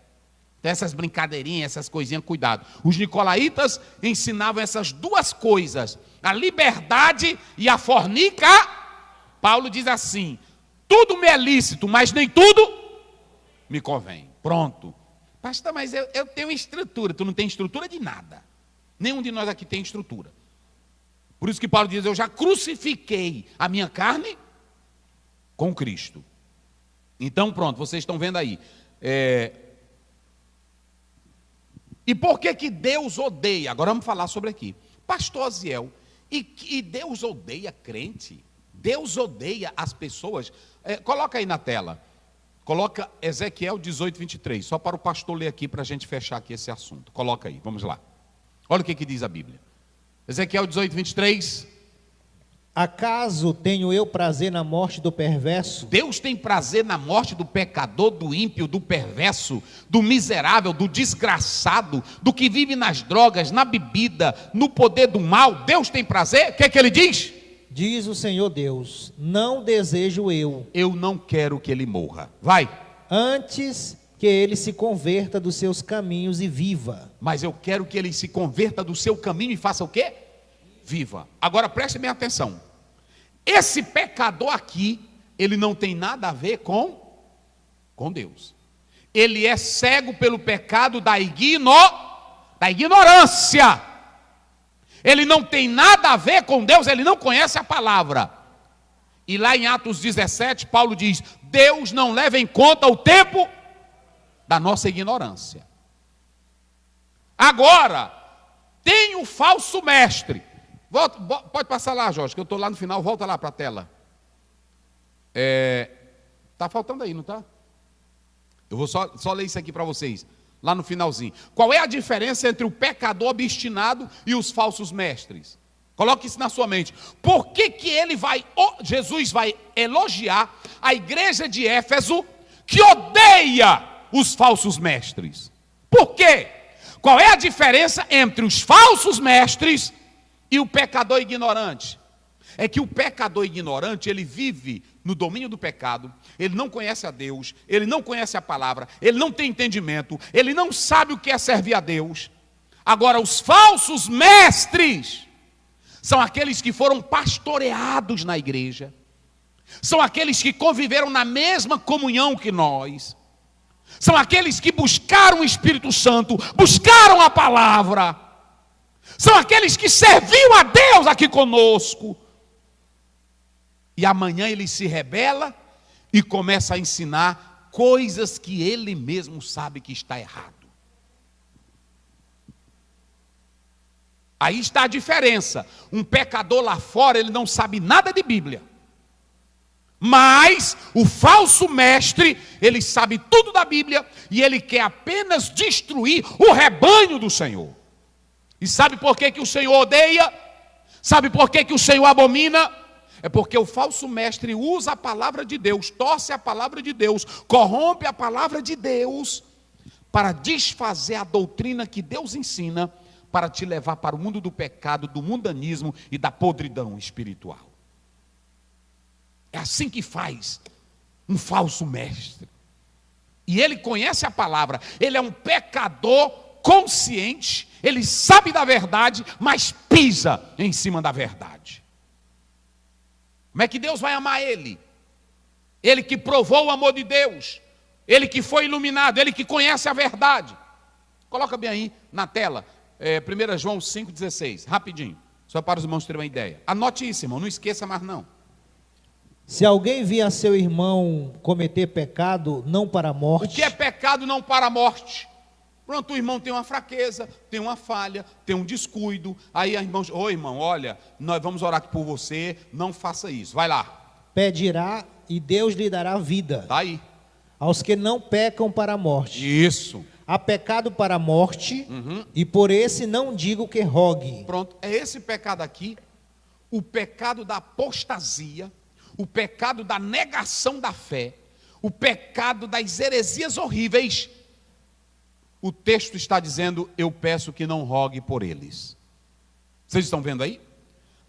Tem essas brincadeirinhas, essas coisinhas, cuidado. Os nicolaítas ensinavam essas duas coisas: a liberdade e a fornica. Paulo diz assim: tudo me é lícito, mas nem tudo me convém. Pronto. Pastor, mas eu tenho estrutura. Tu não tem estrutura de nada. Nenhum de nós aqui tem estrutura. Por isso que Paulo diz: eu já crucifiquei a minha carne com Cristo. Então pronto, vocês estão vendo aí. E por que Deus odeia? Agora vamos falar sobre aqui. Pastor Aziel, e Deus odeia crente? Deus odeia as pessoas? Coloca aí na tela. Coloca Ezequiel 18:23. Só para o pastor ler aqui, para a gente fechar aqui esse assunto. Coloca aí, vamos lá. Olha o que diz a Bíblia. Ezequiel 18:23. Acaso tenho eu prazer na morte do perverso? Deus tem prazer na morte do pecador, do ímpio, do perverso, do miserável, do desgraçado, do que vive nas drogas, na bebida, no poder do mal. Deus tem prazer? O que é que ele diz? Diz o Senhor Deus: não desejo eu. Eu não quero que ele morra. Vai. Antes que ele se converta dos seus caminhos e viva. Mas eu quero que ele se converta do seu caminho e faça o quê? Viva. Agora preste bem atenção. Esse pecador aqui, ele não tem nada a ver com Deus. Ele é cego pelo pecado da ignorância. Ele não tem nada a ver com Deus, ele não conhece a palavra. E lá em Atos 17, Paulo diz: Deus não leva em conta o tempo da nossa ignorância. Agora, tem um falso mestre. Pode passar lá, Jorge, que eu estou lá no final, volta lá para a tela. Está faltando aí, não está? Eu vou só ler isso aqui para vocês, lá no finalzinho. Qual é a diferença entre o pecador obstinado e os falsos mestres? Coloque isso na sua mente. Por que Jesus vai elogiar a igreja de Éfeso, que odeia os falsos mestres? Por quê? Qual é a diferença entre os falsos mestres e o pecador ignorante? É que o pecador ignorante, ele vive no domínio do pecado, ele não conhece a Deus, ele não conhece a palavra, ele não tem entendimento, ele não sabe o que é servir a Deus. Agora, os falsos mestres são aqueles que foram pastoreados na igreja, são aqueles que conviveram na mesma comunhão que nós, são aqueles que buscaram o Espírito Santo, buscaram a palavra, são aqueles que serviam a Deus aqui conosco. E amanhã ele se rebela e começa a ensinar coisas que ele mesmo sabe que está errado. Aí está a diferença. Um pecador lá fora, ele não sabe nada de Bíblia. Mas o falso mestre, ele sabe tudo da Bíblia e ele quer apenas destruir o rebanho do Senhor. E sabe por que o Senhor odeia? Sabe por que o Senhor abomina? É porque o falso mestre usa a palavra de Deus, torce a palavra de Deus, corrompe a palavra de Deus para desfazer a doutrina que Deus ensina, para te levar para o mundo do pecado, do mundanismo e da podridão espiritual. É assim que faz um falso mestre. E ele conhece a palavra, ele é um pecador consciente, ele sabe da verdade, mas pisa em cima da verdade. Como é que Deus vai amar ele? Ele que provou o amor de Deus, ele que foi iluminado, ele que conhece a verdade. Coloca bem aí na tela, 1 João 5,16, rapidinho, só para os irmãos terem uma ideia. Anote isso, irmão, não esqueça mais não. Se alguém via seu irmão cometer pecado, não para a morte. O que é pecado não para a morte? Pronto, o irmão tem uma fraqueza, tem uma falha, tem um descuido. Aí a irmã, irmão, olha, nós vamos orar aqui por você, não faça isso. Vai lá. Pedirá e Deus lhe dará vida. Está aí. Aos que não pecam para a morte. Isso. Há pecado para a morte, e por esse não digo que rogue. Pronto, é esse pecado aqui, o pecado da apostasia, o pecado da negação da fé, o pecado das heresias horríveis. O texto está dizendo, eu peço que não rogue por eles. Vocês estão vendo aí?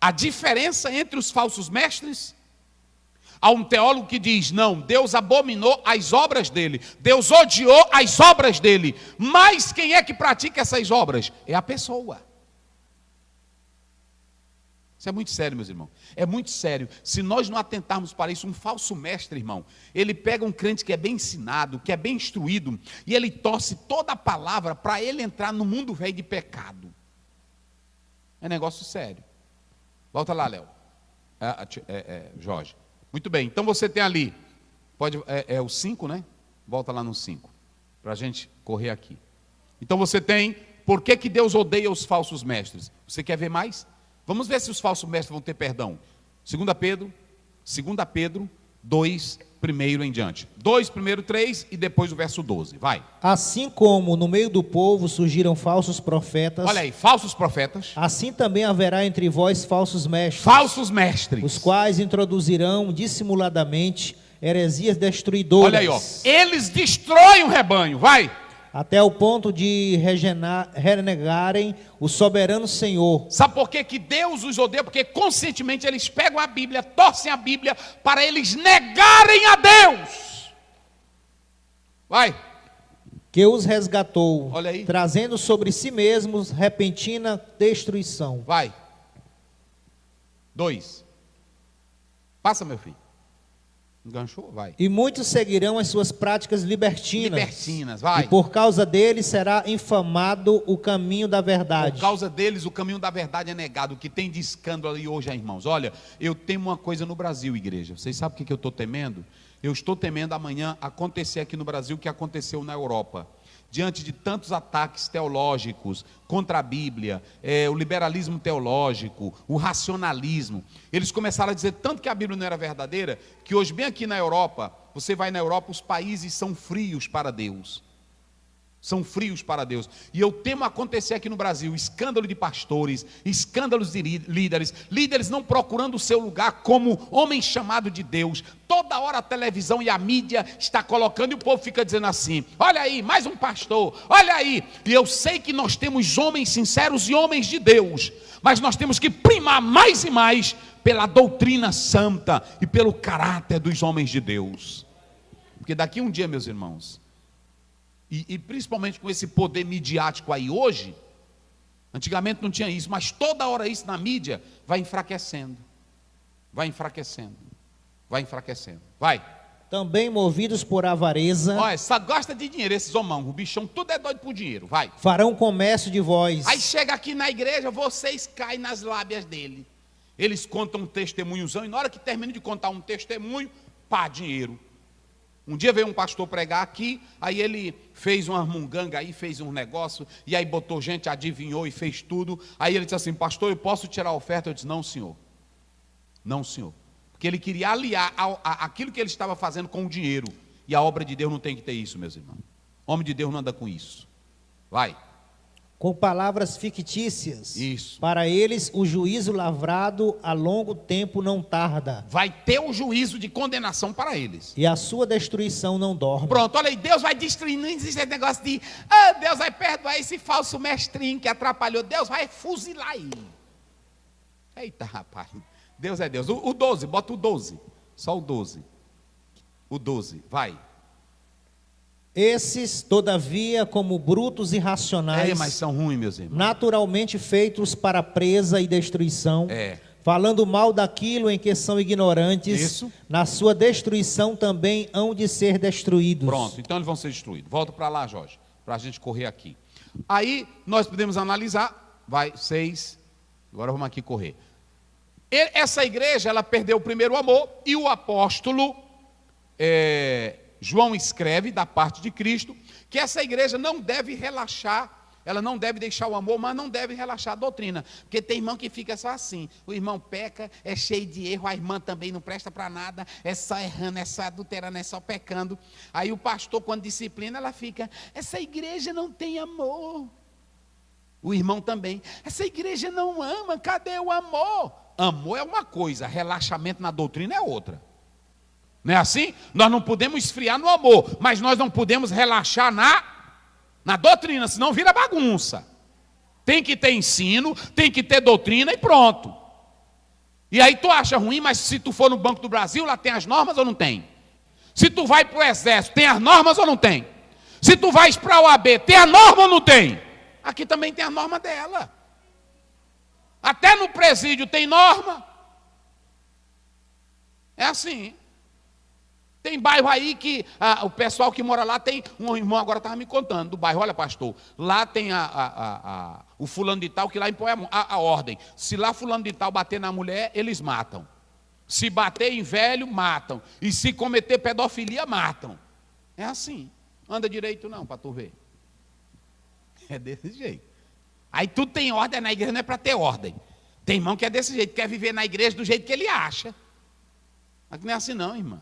A diferença entre os falsos mestres. Há um teólogo que diz, não, Deus abominou as obras dele, Deus odiou as obras dele, mas quem é que pratica essas obras? É a pessoa. Isso é muito sério, meus irmãos, é muito sério. Se nós não atentarmos para isso, um falso mestre, irmão, ele pega um crente que é bem ensinado, que é bem instruído, e ele torce toda a palavra para ele entrar no mundo velho de pecado. É negócio sério. Volta lá, Léo. Jorge. Muito bem, então você tem ali, o 5, né? Volta lá no 5, para a gente correr aqui. Então você tem, por que Deus odeia os falsos mestres? Você quer ver mais? Vamos ver se os falsos mestres vão ter perdão. 2 Pedro 2, primeiro em diante. 2, primeiro 3 e depois o verso 12. Vai. Assim como no meio do povo surgiram falsos profetas. Olha aí, falsos profetas. Assim também haverá entre vós falsos mestres. Falsos mestres. Os quais introduzirão dissimuladamente heresias destruidoras. Olha aí, ó. Eles destroem o rebanho. Vai. Até o ponto de renegarem o soberano Senhor. Sabe por que Deus os odeia? Porque conscientemente eles pegam a Bíblia, torcem a Bíblia, para eles negarem a Deus. Vai. Que os resgatou, olha aí, trazendo sobre si mesmos repentina destruição. Vai. 2. Passa, meu filho. Enganchou? Vai. E muitos seguirão as suas práticas libertinas. Libertinas, vai. E por causa deles será infamado o caminho da verdade. Por causa deles o caminho da verdade é negado. O que tem de escândalo aí hoje, irmãos. Olha, eu temo uma coisa no Brasil, igreja. Vocês sabem o que eu estou temendo? Eu estou temendo amanhã acontecer aqui no Brasil o que aconteceu na Europa. Diante de tantos ataques teológicos contra a Bíblia, o liberalismo teológico, o racionalismo, eles começaram a dizer tanto que a Bíblia não era verdadeira, que hoje bem aqui na Europa, você vai na Europa, os países são frios para Deus. São frios para Deus. E eu temo acontecer aqui no Brasil, escândalo de pastores, escândalos de líderes não procurando o seu lugar como homem chamado de Deus. Toda hora a televisão e a mídia está colocando e o povo fica dizendo assim: olha aí, mais um pastor, olha aí. E eu sei que nós temos homens sinceros e homens de Deus, mas nós temos que primar mais e mais pela doutrina santa e pelo caráter dos homens de Deus. Porque daqui um dia, meus irmãos, e principalmente com esse poder midiático aí hoje, antigamente não tinha isso, mas toda hora isso na mídia vai enfraquecendo, vai enfraquecendo, vai enfraquecendo, vai. Também movidos por avareza. Olha, só gosta de dinheiro, esses homão, o bichão, tudo é doido por dinheiro, vai. Farão comércio de vós. Aí chega aqui na igreja, vocês caem nas lábias dele. Eles contam um testemunhozão e na hora que terminam de contar um testemunho, pá, dinheiro. Um dia veio um pastor pregar aqui, aí ele fez uma munganga aí, fez um negócio, e aí botou gente, adivinhou e fez tudo. Aí ele disse assim: pastor, eu posso tirar a oferta? Eu disse: não, senhor. Não, senhor. Porque ele queria aliar aquilo que ele estava fazendo com o dinheiro. E a obra de Deus não tem que ter isso, meus irmãos. Homem de Deus não anda com isso. Vai. Com palavras fictícias. Isso. Para eles o juízo lavrado a longo tempo não tarda. Vai ter o juízo de condenação para eles. E a sua destruição não dorme. Pronto, olha aí, Deus vai destruir. Não existe esse negócio de Deus vai perdoar esse falso mestrinho que atrapalhou. Deus vai fuzilar aí. Eita, rapaz, Deus é Deus. O 12, bota o 12. Só o 12. O 12, vai. Esses, todavia, como brutos e racionais, mas são ruins, meus irmãos. naturalmente feitos para presa e destruição, falando mal daquilo em que são ignorantes, isso, na sua destruição também hão de ser destruídos. Pronto, então eles vão ser destruídos. Volta para lá, Jorge, para a gente correr aqui. Aí nós podemos analisar, vai, 6, agora vamos aqui correr. Essa igreja, ela perdeu o primeiro amor, e o apóstolo João escreve da parte de Cristo que essa igreja não deve relaxar, ela não deve deixar o amor, mas não deve relaxar a doutrina, porque tem irmão que fica só assim, o irmão peca, é cheio de erro, a irmã também não presta para nada, é só errando, é só adulterando, é só pecando. Aí o pastor, quando disciplina, ela fica: essa igreja não tem amor. O irmão também: essa igreja não ama, cadê o amor? Amor é uma coisa, relaxamento na doutrina é outra. Não é assim? Nós não podemos esfriar no amor, mas nós não podemos relaxar na doutrina, senão vira bagunça. Tem que ter ensino, tem que ter doutrina e pronto. E aí tu acha ruim, mas se tu for no Banco do Brasil, lá tem as normas ou não tem? Se tu vai para o Exército, tem as normas ou não tem? Se tu vais para a OAB, tem a norma ou não tem? Aqui também tem a norma dela. Até no presídio tem norma. É assim. Tem bairro aí que o pessoal que mora lá tem, um irmão agora estava me contando do bairro: olha, pastor, lá tem o fulano de tal que lá impõe a ordem. Se lá fulano de tal bater na mulher, eles matam. Se bater em velho, matam. E se cometer pedofilia, matam. É assim. Anda direito não, para tu ver. É desse jeito. Aí tudo tem ordem na igreja, não é para ter ordem. Tem irmão que é desse jeito, quer viver na igreja do jeito que ele acha. Mas não é assim não, irmã.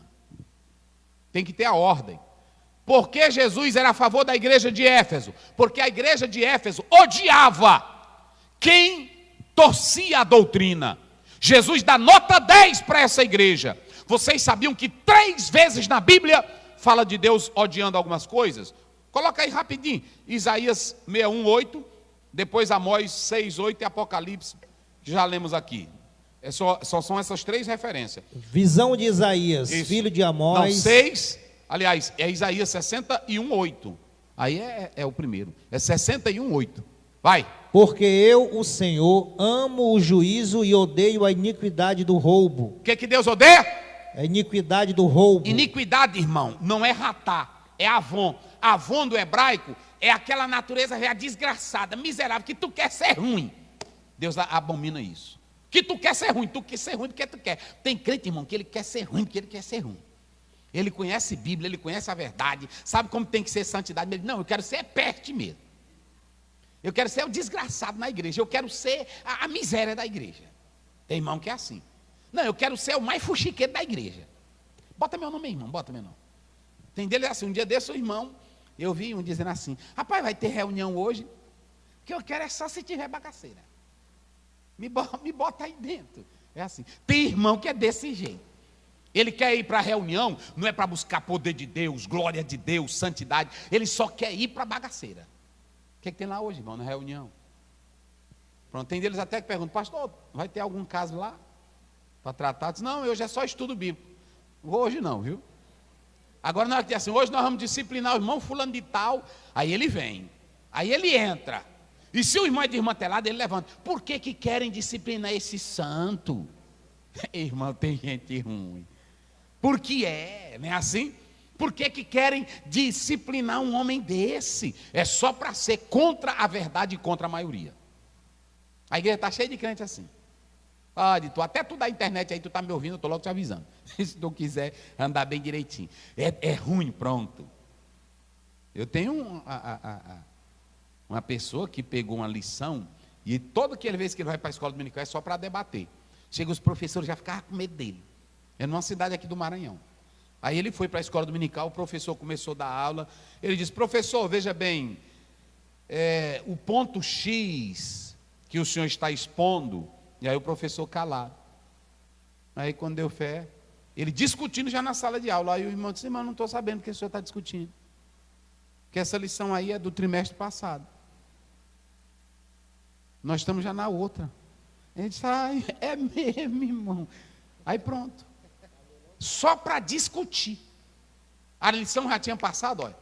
Tem que ter a ordem. Por que Jesus era a favor da igreja de Éfeso? Porque a igreja de Éfeso odiava quem torcia a doutrina. Jesus dá nota 10 para essa igreja. Vocês sabiam que 3 vezes na Bíblia fala de Deus odiando algumas coisas? Coloca aí rapidinho. Isaías 61:8, depois Amós 6:8 e Apocalipse, que já lemos aqui. Só são essas 3 referências. Visão de Isaías, isso, filho de Amós. Não, 6, aliás, é Isaías 61:8. Aí é o primeiro. É 61:8. Vai. Porque eu, o Senhor, amo o juízo e odeio a iniquidade do roubo. O que Deus odeia? A iniquidade do roubo. Iniquidade, irmão, não é ratá, é avon. Avon do hebraico é aquela natureza já desgraçada, miserável, que tu quer ser ruim. Deus abomina isso. Que tu quer ser ruim, tu quer ser ruim porque tu quer. Tem crente, irmão, que ele quer ser ruim porque ele quer ser ruim. Ele conhece Bíblia, ele conhece a verdade, sabe como tem que ser santidade. Ele: não, eu quero ser peste mesmo. Eu quero ser o desgraçado na igreja, eu quero ser a miséria da igreja. Tem irmão que é assim. Não, eu quero ser o mais fuxiqueiro da igreja. Bota meu nome aí, irmão, bota meu nome. Tem dele assim, um dia desse o irmão, eu vi um dizendo assim, rapaz, vai ter reunião hoje, que eu quero é só se tiver bagaceira. Me bota aí dentro. É assim. Tem irmão que é desse jeito. Ele quer ir para a reunião, não é para buscar poder de Deus, glória de Deus, santidade. Ele só quer ir para a bagaceira. O que tem lá hoje, irmão, na reunião? Pronto, tem deles até que perguntam, pastor, vai ter algum caso lá para tratar? Diz, não, hoje é só estudo bíblico. Hoje não, viu? Agora na hora que diz assim, hoje nós vamos disciplinar o irmão fulano de tal, aí ele vem, aí ele entra. E se o irmão é desmantelado, ele levanta. Por que querem disciplinar esse santo? Irmão, tem gente ruim. Porque não é assim? Por que querem disciplinar um homem desse? É só para ser contra a verdade e contra a maioria. A igreja está cheia de crente assim. Olha, até tu da internet aí, tu está me ouvindo, eu estou logo te avisando. Se tu quiser andar bem direitinho. É ruim, pronto. Eu tenho uma pessoa que pegou uma lição, e toda vez que ele vai para a escola dominical é só para debater. Chega os professores já ficavam com medo dele. É numa cidade aqui do Maranhão. Aí ele foi para a escola dominical, o professor começou a dar aula. Ele disse, professor, veja bem, o ponto X que o senhor está expondo. E aí o professor calado. Aí quando deu fé, ele discutindo já na sala de aula. Aí o irmão disse, irmão, não estou sabendo o que o senhor está discutindo. Porque essa lição aí é do trimestre passado. Nós estamos já na outra. Ele disse, é mesmo, irmão. Aí pronto. Só para discutir. A lição já tinha passado, olha.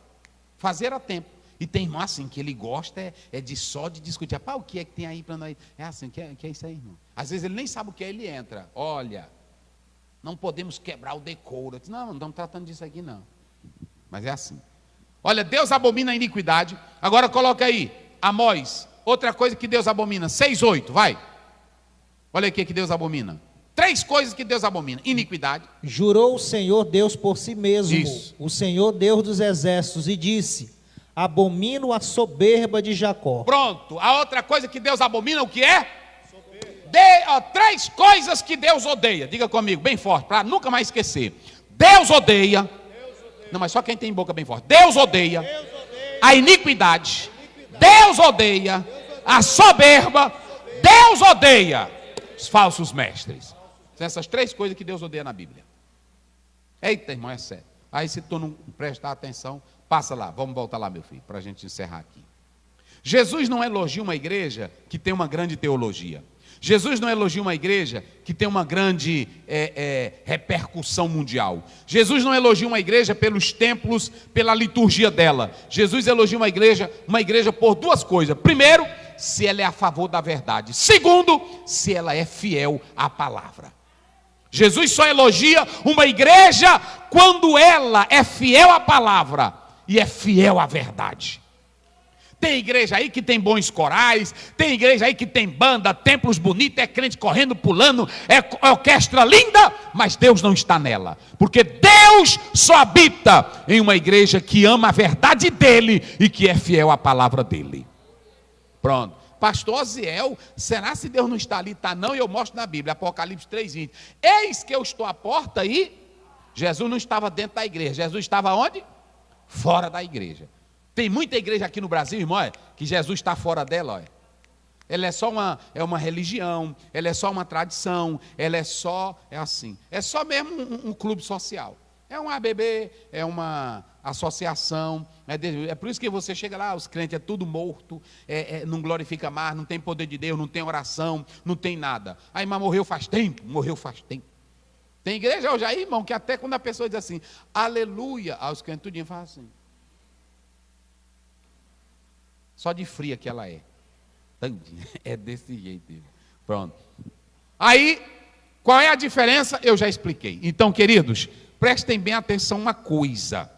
Fazer a tempo. E tem irmão assim, que ele gosta só de discutir. Pá, o que é que tem aí para nós? É assim, que é isso aí, irmão? Às vezes ele nem sabe o que é, ele entra. Olha, não podemos quebrar o decoro. Diz, não estamos tratando disso aqui não. Mas é assim. Olha, Deus abomina a iniquidade. Agora coloca aí, Amós. Outra coisa que Deus abomina. 6:8, vai. Olha aqui que Deus abomina. 3 coisas que Deus abomina. Iniquidade. Jurou o Senhor Deus por si mesmo. Isso. O Senhor Deus dos exércitos, e disse, abomino a soberba de Jacó. Pronto. A outra coisa que Deus abomina, o que é? 3 coisas que Deus odeia. Diga comigo, bem forte, para nunca mais esquecer. Deus odeia. Não, mas só quem tem boca bem forte. Deus odeia a iniquidade. Deus odeia a soberba. Deus odeia os falsos mestres. São essas 3 coisas que Deus odeia na Bíblia. Eita, irmão, é sério. Aí se tu não prestar atenção, passa lá, vamos voltar lá, meu filho, para a gente encerrar aqui. Jesus não elogia uma igreja que tem uma grande teologia. Jesus não elogia uma igreja que tem uma grande repercussão mundial. Jesus não elogia uma igreja pelos templos, pela liturgia dela. Jesus elogia uma igreja por 2 coisas. Primeiro, se ela é a favor da verdade. Segundo, se ela é fiel à palavra. Jesus só elogia uma igreja quando ela é fiel à palavra e é fiel à verdade. Tem igreja aí que tem bons corais, tem igreja aí que tem banda, templos bonitos, é crente correndo, pulando, é orquestra linda, mas Deus não está nela. Porque Deus só habita em uma igreja que ama a verdade dele e que é fiel à palavra dele. Pronto. Pastor Oziel, será se Deus não está ali? Está não, e eu mostro na Bíblia, Apocalipse 3:20. Eis que eu estou à porta e Jesus não estava dentro da igreja. Jesus estava onde? Fora da igreja. Tem muita igreja aqui no Brasil, irmão, que Jesus está fora dela, olha. Ela é só uma religião, ela é só uma tradição, ela é só mesmo um clube social. É um ABB, é uma associação, é por isso que você chega lá, os crentes é tudo morto, não glorifica mais, não tem poder de Deus, não tem oração, não tem nada. Aí, mas morreu faz tempo. Tem igreja hoje aí, irmão, que até quando a pessoa diz assim, aleluia, os crentes tudinho fazem assim. Só de fria que ela é. É desse jeito. Pronto. Aí, qual é a diferença? Eu já expliquei. Então, queridos, prestem bem atenção uma coisa.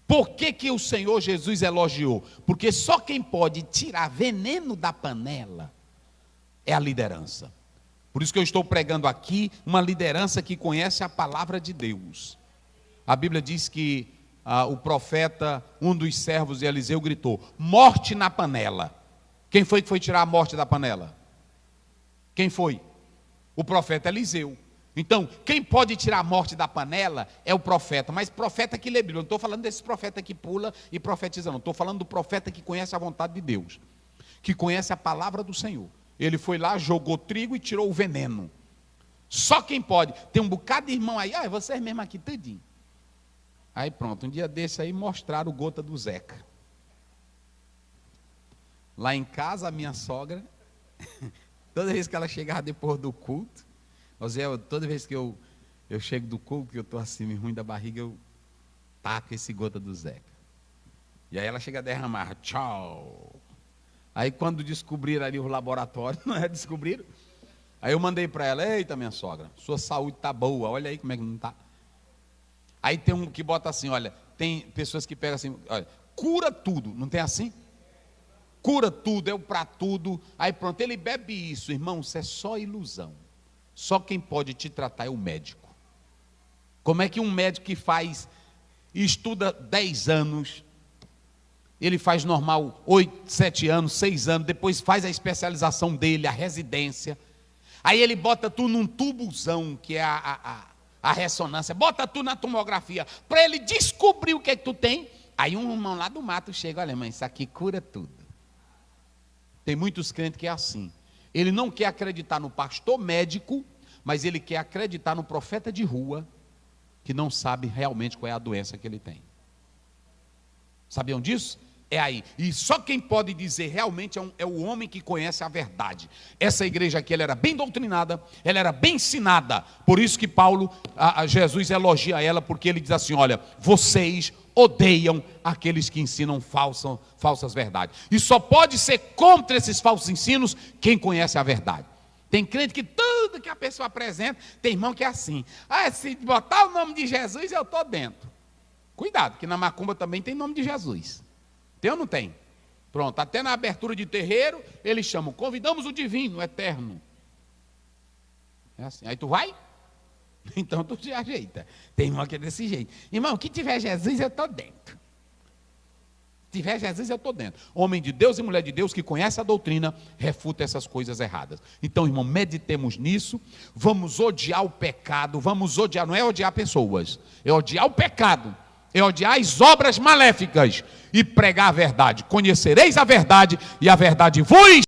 Por que o Senhor Jesus elogiou? Porque só quem pode tirar veneno da panela é a liderança. Por isso que eu estou pregando aqui uma liderança que conhece a palavra de Deus. A Bíblia diz que o profeta, um dos servos de Eliseu, gritou, morte na panela. Quem foi que foi tirar a morte da panela? Quem foi? O profeta Eliseu. Então, quem pode tirar a morte da panela é o profeta, mas profeta que lê Bíblia. Não estou falando desse profeta que pula e profetiza, não. Estou falando do profeta que conhece a vontade de Deus, que conhece a palavra do Senhor. Ele foi lá, jogou trigo e tirou o veneno. Só quem pode. Tem um bocado de irmão aí, vocês mesmo aqui, tudinho. Aí pronto, um dia desse aí mostraram o gota do Zeca. Lá em casa, a minha sogra, toda vez que ela chegava depois do culto, toda vez que eu chego do culto, que eu estou assim, ruim da barriga, eu taco esse gota do Zeca. E aí ela chega a derramar, tchau. Aí quando descobriram ali o laboratório, não é? Descobriram? Aí eu mandei para ela, eita minha sogra, sua saúde está boa, olha aí como é que não está. Aí tem um que bota assim, olha, tem pessoas que pegam assim, olha, cura tudo, não tem assim? Cura tudo, é o para tudo. Aí pronto, ele bebe isso, irmão, isso é só ilusão. Só quem pode te tratar é o médico. Como é que um médico que estuda 10 anos, ele faz normal 8, 7 anos, 6 anos, depois faz a especialização dele, a residência, aí ele bota tu num tubuzão, que é a ressonância, bota tu na tomografia, para ele descobrir o que é que tu tem. Aí um irmão lá do mato chega, olha mãe, isso aqui cura tudo. Tem muitos crentes que é assim, ele não quer acreditar no pastor médico, mas ele quer acreditar no profeta de rua, que não sabe realmente qual é a doença que ele tem. Sabiam disso? É aí. E só quem pode dizer realmente é o homem que conhece a verdade. Essa igreja aqui, ela era bem doutrinada, ela era bem ensinada. Por isso que Jesus elogia ela, porque ele diz assim, olha, vocês odeiam aqueles que ensinam falsas verdades. E só pode ser contra esses falsos ensinos quem conhece a verdade. Tem crente que tudo que a pessoa apresenta, tem irmão que é assim, se botar o nome de Jesus, eu estou dentro. Cuidado, que na macumba também tem nome de Jesus. Tem ou não tem? Pronto, até na abertura de terreiro, eles chamam, convidamos o divino, o eterno. É assim, aí tu vai? Então tu se ajeita. Tem irmão que é desse jeito. Irmão, que tiver Jesus, eu estou dentro. Se tiver Jesus, eu estou dentro. Homem de Deus e mulher de Deus que conhece a doutrina, refuta essas coisas erradas. Então, irmão, meditemos nisso. Vamos odiar o pecado. Vamos odiar, não é odiar pessoas, é odiar o pecado. É odiar as obras maléficas e pregar a verdade. Conhecereis a verdade e a verdade vos